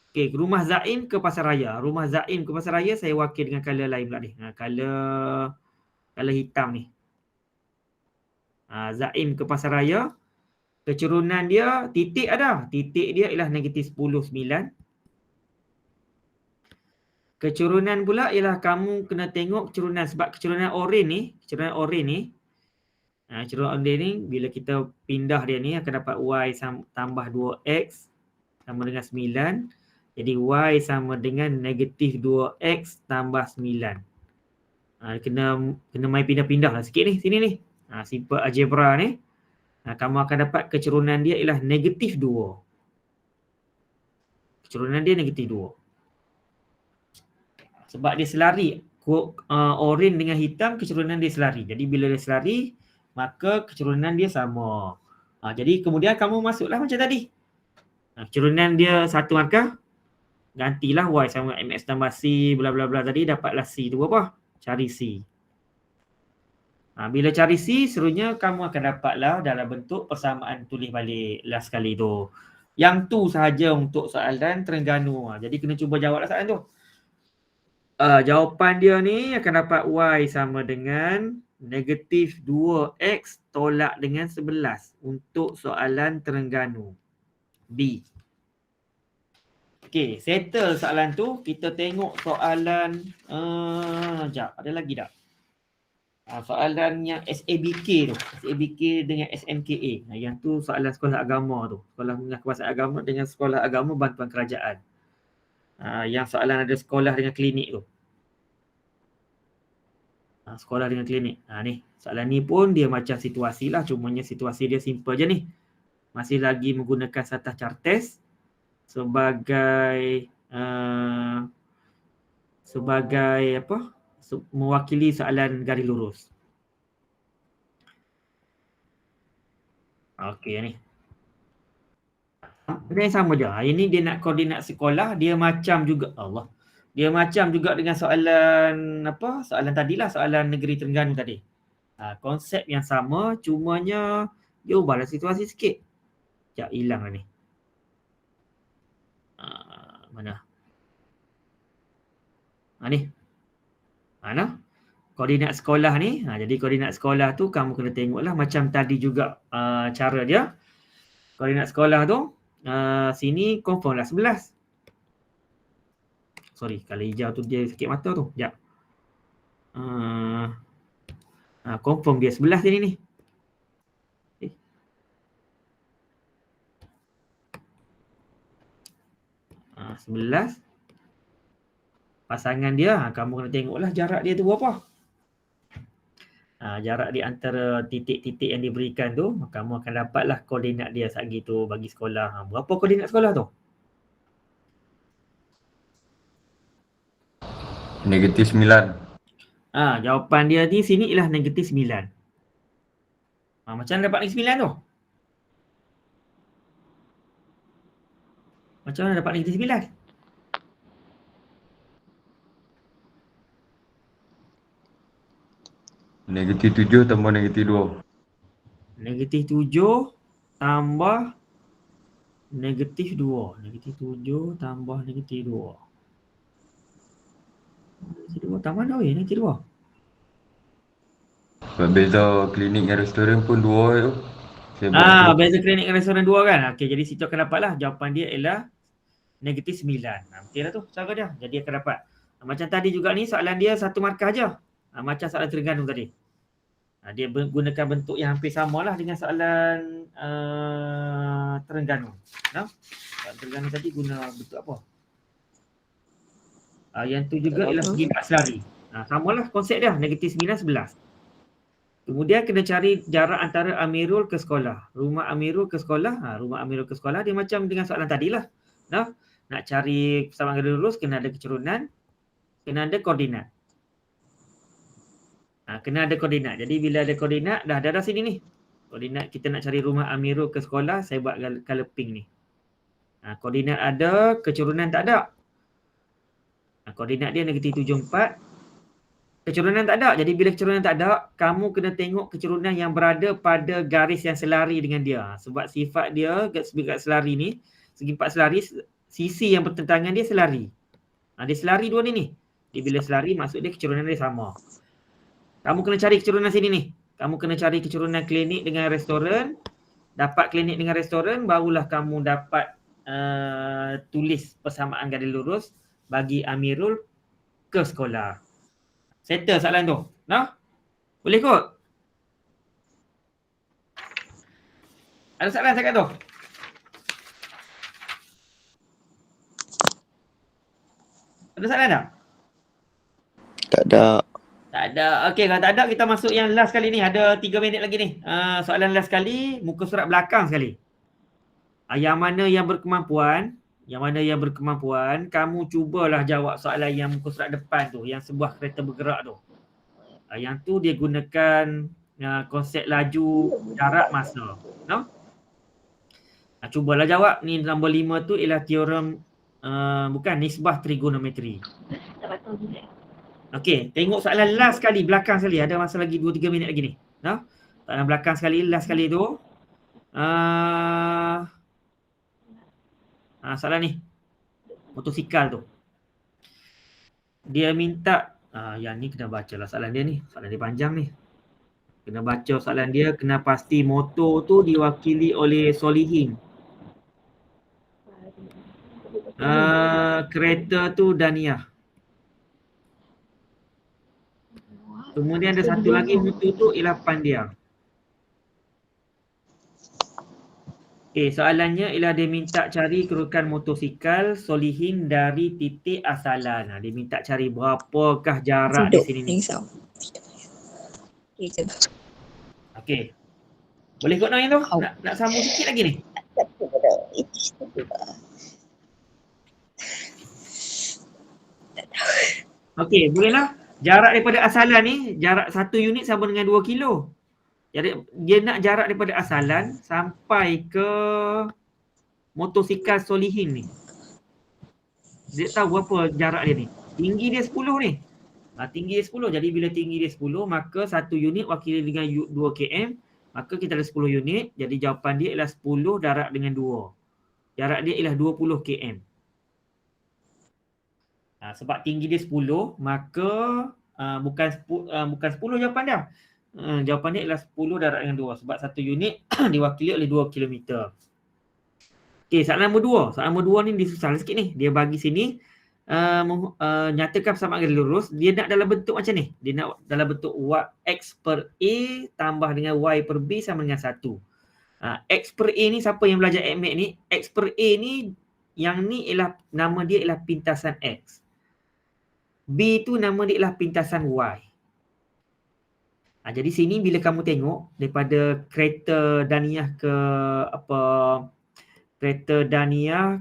Okey, rumah Zaim ke Pasaraya. Rumah Zaim ke Pasaraya saya wakil dengan color lain pula ni. Color hitam ni. Zaim ke Pasaraya. Kecerunan dia titik ada. Titik dia ialah negatif 10, 9. Kecerunan pula ialah kamu kena tengok kecerunan. Sebab kecerunan oren ni. Kecerunan oren ni bila kita pindah dia ni akan dapat Y tambah 2X sama dengan 9. Jadi Y sama dengan negatif 2X tambah 9. Kena main pindah-pindah lah sikit ni. Sini ni. Simple algebra ni. Kamu akan dapat kecerunan dia ialah negatif 2. Kecerunan dia negatif 2. Sebab dia selari. Oren dengan hitam kecerunan dia selari. Jadi bila dia selari, maka kecerunan dia sama. Jadi kemudian kamu masuklah macam tadi. Kecerunan dia satu markah. Gantilah Y sama MX tambah C bla bla bla tadi, dapatlah C tu berapa? cari C. Bila cari C, serunya kamu akan dapatlah dalam bentuk persamaan tulis balik last kali tu. Yang tu sahaja untuk soalan Terengganu. Jadi kena cuba jawablah soalan tu. Jawapan dia ni akan dapat Y sama dengan negatif 2X tolak dengan 11 untuk soalan Terengganu. B. Okey, settle soalan tu. Kita tengok soalan, sekejap, ada lagi tak? Soalan yang SABK tu, SABK dengan SMKA. Yang tu soalan sekolah agama tu. Sekolah menengah kebahasaan agama dengan sekolah agama bantuan kerajaan. Yang soalan ada sekolah dengan klinik tu. Sekolah dengan klinik. Ni, soalan ni pun dia macam situasi lah. Cumanya situasi dia simple je ni. Masih lagi menggunakan Sata Chartes sebagai apa? Mewakili soalan garis lurus. Okey ni. Benda yang sama je. Ini dia nak koordinat sekolah, dia macam juga dia macam juga dengan soalan apa? Soalan tadilah, soalan negeri Terengganu tadi. Konsep yang sama, cumanya dia ubahlah situasi sikit. Sekejap, hilang lah ni. Mana? Ni. Mana? Koordinat sekolah ni. Jadi koordinat sekolah tu kamu kena tengoklah macam tadi juga cara dia. Koordinat sekolah tu sini confirm lah 11. Sorry, kalau hijau tu dia sakit mata tu. Sekejap. Confirm dia 11 sini ni. 11. Pasangan dia, kamu kena tengoklah jarak dia tu berapa. Jarak di antara titik-titik yang diberikan tu, kamu akan dapatlah koordinat dia saat gitu bagi sekolah. Berapa koordinat sekolah tu? Negatif 9. Jawapan dia di sini ialah negatif 9. Macam mana dapat negatif 9 tu? Macam mana dapat negatif 9? Negatif 7 tambah negatif 2. Negatif 7 tambah negatif 2. Negatif 7 tambah negatif 2. Negatif 2 tambah mana weh? Negatif 2. Sebab beza klinik dengan restoran pun 2 tu. Beza klinik dengan restoran 2 kan? Okey, jadi situ akan dapatlah. Jawapan dia ialah negatif 9. Betul lah tu cara dia. Jadi akan dapat. Macam tadi juga ni soalan dia satu markah je. Macam soalan Terengganu tadi. Dia gunakan bentuk yang hampir sama lah dengan soalan Terengganu. Soalan Terengganu tadi guna bentuk apa? Yang tu juga ialah segi 4 selari. Samalah konsep dia, negatif 9, 11. Kemudian kena cari jarak antara Amirul ke sekolah. Rumah Amirul ke sekolah. Rumah Amirul ke sekolah dia macam dengan soalan tadilah. Nak cari persamaan garis lurus kena ada kecurunan, kena ada koordinat. Kena ada koordinat. Jadi bila ada koordinat, dah sini ni. Koordinat kita nak cari rumah Amirul ke sekolah, saya buat color pink ni. Koordinat ada, kecurunan tak ada. Koordinat dia negatif 74. Kecurunan tak ada. Jadi bila kecurunan tak ada, kamu kena tengok kecurunan yang berada pada garis yang selari dengan dia. Sebab sifat dia, segi selari ni, segi 4 selari, sisi yang bertentangan dia selari. Dia selari dua ni. Jadi bila selari, maksud dia kecurunan dia sama. Kamu kena cari kecurunan sini ni. Kamu kena cari kecurunan klinik dengan restoran. Dapat klinik dengan restoran, barulah kamu dapat tulis persamaan garis lurus bagi Amirul ke sekolah. Settle soalan tu. Boleh kot? Ada soalan cakap tu? Ada soalan tak? Tak ada. Tak ada. Okey, kalau tak ada kita masuk yang last kali ni. Ada 3 minit lagi ni. Soalan last kali, muka surat belakang sekali. Yang mana yang berkemampuan, kamu cubalah jawab soalan yang muka surat depan tu, yang sebuah kereta bergerak tu. Yang tu dia gunakan konsep laju, jarak, masa. Cubalah jawab. Ni nombor 5 tu ialah teorem bukan nisbah trigonometri. Okey, tengok soalan last sekali, belakang sekali. Ada masa lagi 2-3 minit lagi ni. Nah, soalan belakang sekali, last sekali tu. Soalan ni. Motosikal tu. Dia minta, yang ni kena baca lah soalan dia ni. Soalan dia panjang ni. Kena baca soalan dia, kena pasti motor tu diwakili oleh Solihin. Kereta tu Daniah. Kemudian ada satu lagi motor tu ialah Pandia. Okay, soalannya ialah dia minta cari kerukan motosikal Solihin dari titik asalan. Dia minta cari berapakah jarak di sini ni. Okey. Boleh kot yang tu? Nak sambung sikit lagi ni? Okey, bolehlah. Jarak daripada asalan ni, jarak 1 unit sama dengan 2 kilo. Jadi dia nak jarak daripada asalan sampai ke motosikal Solihin ni. Dia tahu berapa jarak dia ni. Tinggi dia 10 ni. Tinggi dia 10. Jadi bila tinggi dia 10, maka 1 unit wakili dengan 2 km. Maka kita ada 10 unit. Jadi jawapan dia ialah 10 darab dengan 2. Jarak dia ialah 20 km. Sebab tinggi dia 10, maka bukan 10 jawapan dia. Jawapan dia ialah 10 darab dengan 2. Sebab 1 unit diwakili oleh 2 km. Okey, soalan nombor 2. Soalan nombor 2 ni dia susah sikit ni. Dia bagi sini, nyatakan persamaan garis lurus. Dia nak dalam bentuk macam ni. Dia nak dalam bentuk X per A tambah dengan Y per B sama dengan 1. X per A ni, siapa yang belajar ATMAT ni, X per A ni, yang ni ialah, nama dia ialah pintasan X. B tu nama dia ialah pintasan Y. Jadi sini bila kamu tengok daripada kereta Daniah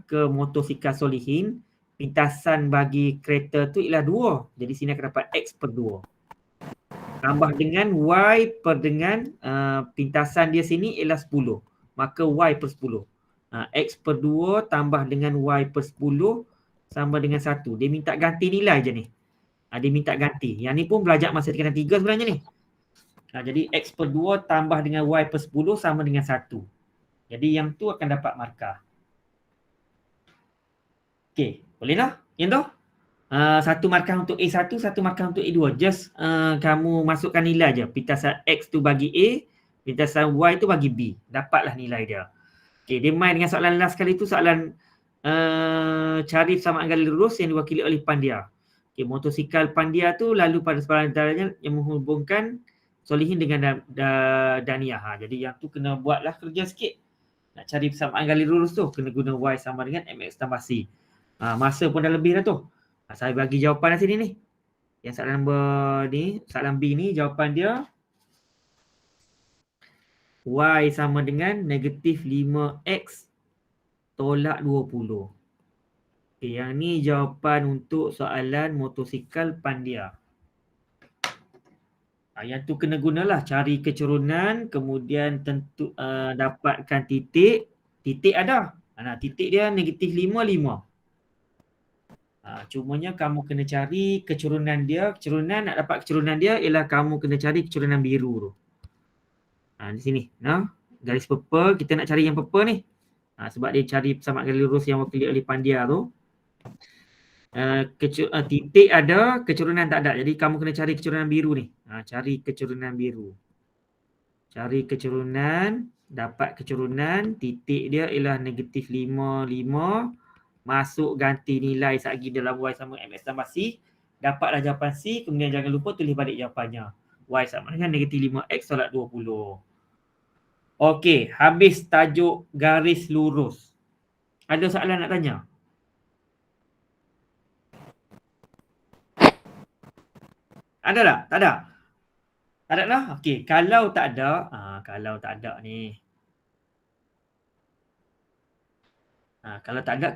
ke motosikal Solihin, pintasan bagi kereta tu ialah 2. Jadi sini akan dapat X per 2. Tambah dengan Y per dengan pintasan dia sini ialah 10. Maka Y per 10. X per 2 tambah dengan Y per 10 sama dengan 1. Dia minta ganti nilai je ni. Dia minta ganti. Yang ni pun belajar masa tingkatan 3 sebenarnya ni. Jadi X per 2 tambah dengan Y per 10 sama dengan 1. Jadi yang tu akan dapat markah. Okey, boleh lah. Yang tu. Satu markah untuk A1, satu markah untuk A2. Just kamu masukkan nilai je. Pintasan X tu bagi A, pintasan Y tu bagi B. Dapatlah nilai dia. Okey, dia main dengan soalan last kali tu, soalan cari persamaan garis lurus yang diwakili oleh Pandia. Okey, motosikal Pandia tu lalu pada sepadan darahnya yang menghubungkan Solihin dengan Daniah. Jadi yang tu kena buatlah kerja sikit. Nak cari persamaan garis lurus tu, kena guna Y sama dengan MX tambah C. Masa pun dah lebih dah tu. Saya bagi jawapan dah sini ni. Yang soalan nombor ni, soalan B ni, jawapan dia Y sama dengan negatif 5X tolak 20. Okay, yang ni jawapan untuk soalan motosikal Pandia. Yang tu kena gunalah cari kecurunan, kemudian tentu dapatkan titik. Titik ada. Titik dia negatif 5, 5. Cumanya kamu kena cari kecurunan dia. Kecurunan, nak dapat kecurunan dia ialah kamu kena cari kecurunan biru tu. Di sini. Garis purple, kita nak cari yang purple ni. Sebab dia cari persamaan garis lurus yang wakili oleh Pandia tu. Titik ada, kecurunan tak ada. Jadi kamu kena cari kecurunan biru ni. Cari kecurunan biru. Cari kecurunan, dapat kecurunan, titik dia ialah negatif 5, 5. Masuk ganti nilai sagi dalam Y sama MX tambah C. Dapatlah jawapan C. Kemudian jangan lupa tulis balik jawapannya. Y sama dengan negatif 5X tolak 20. Okey, habis tajuk garis lurus. Ada soalan nak tanya? Ada tak? Tak ada? Tak ada lah? Okey, kalau tak ada ni. Kalau tak ada,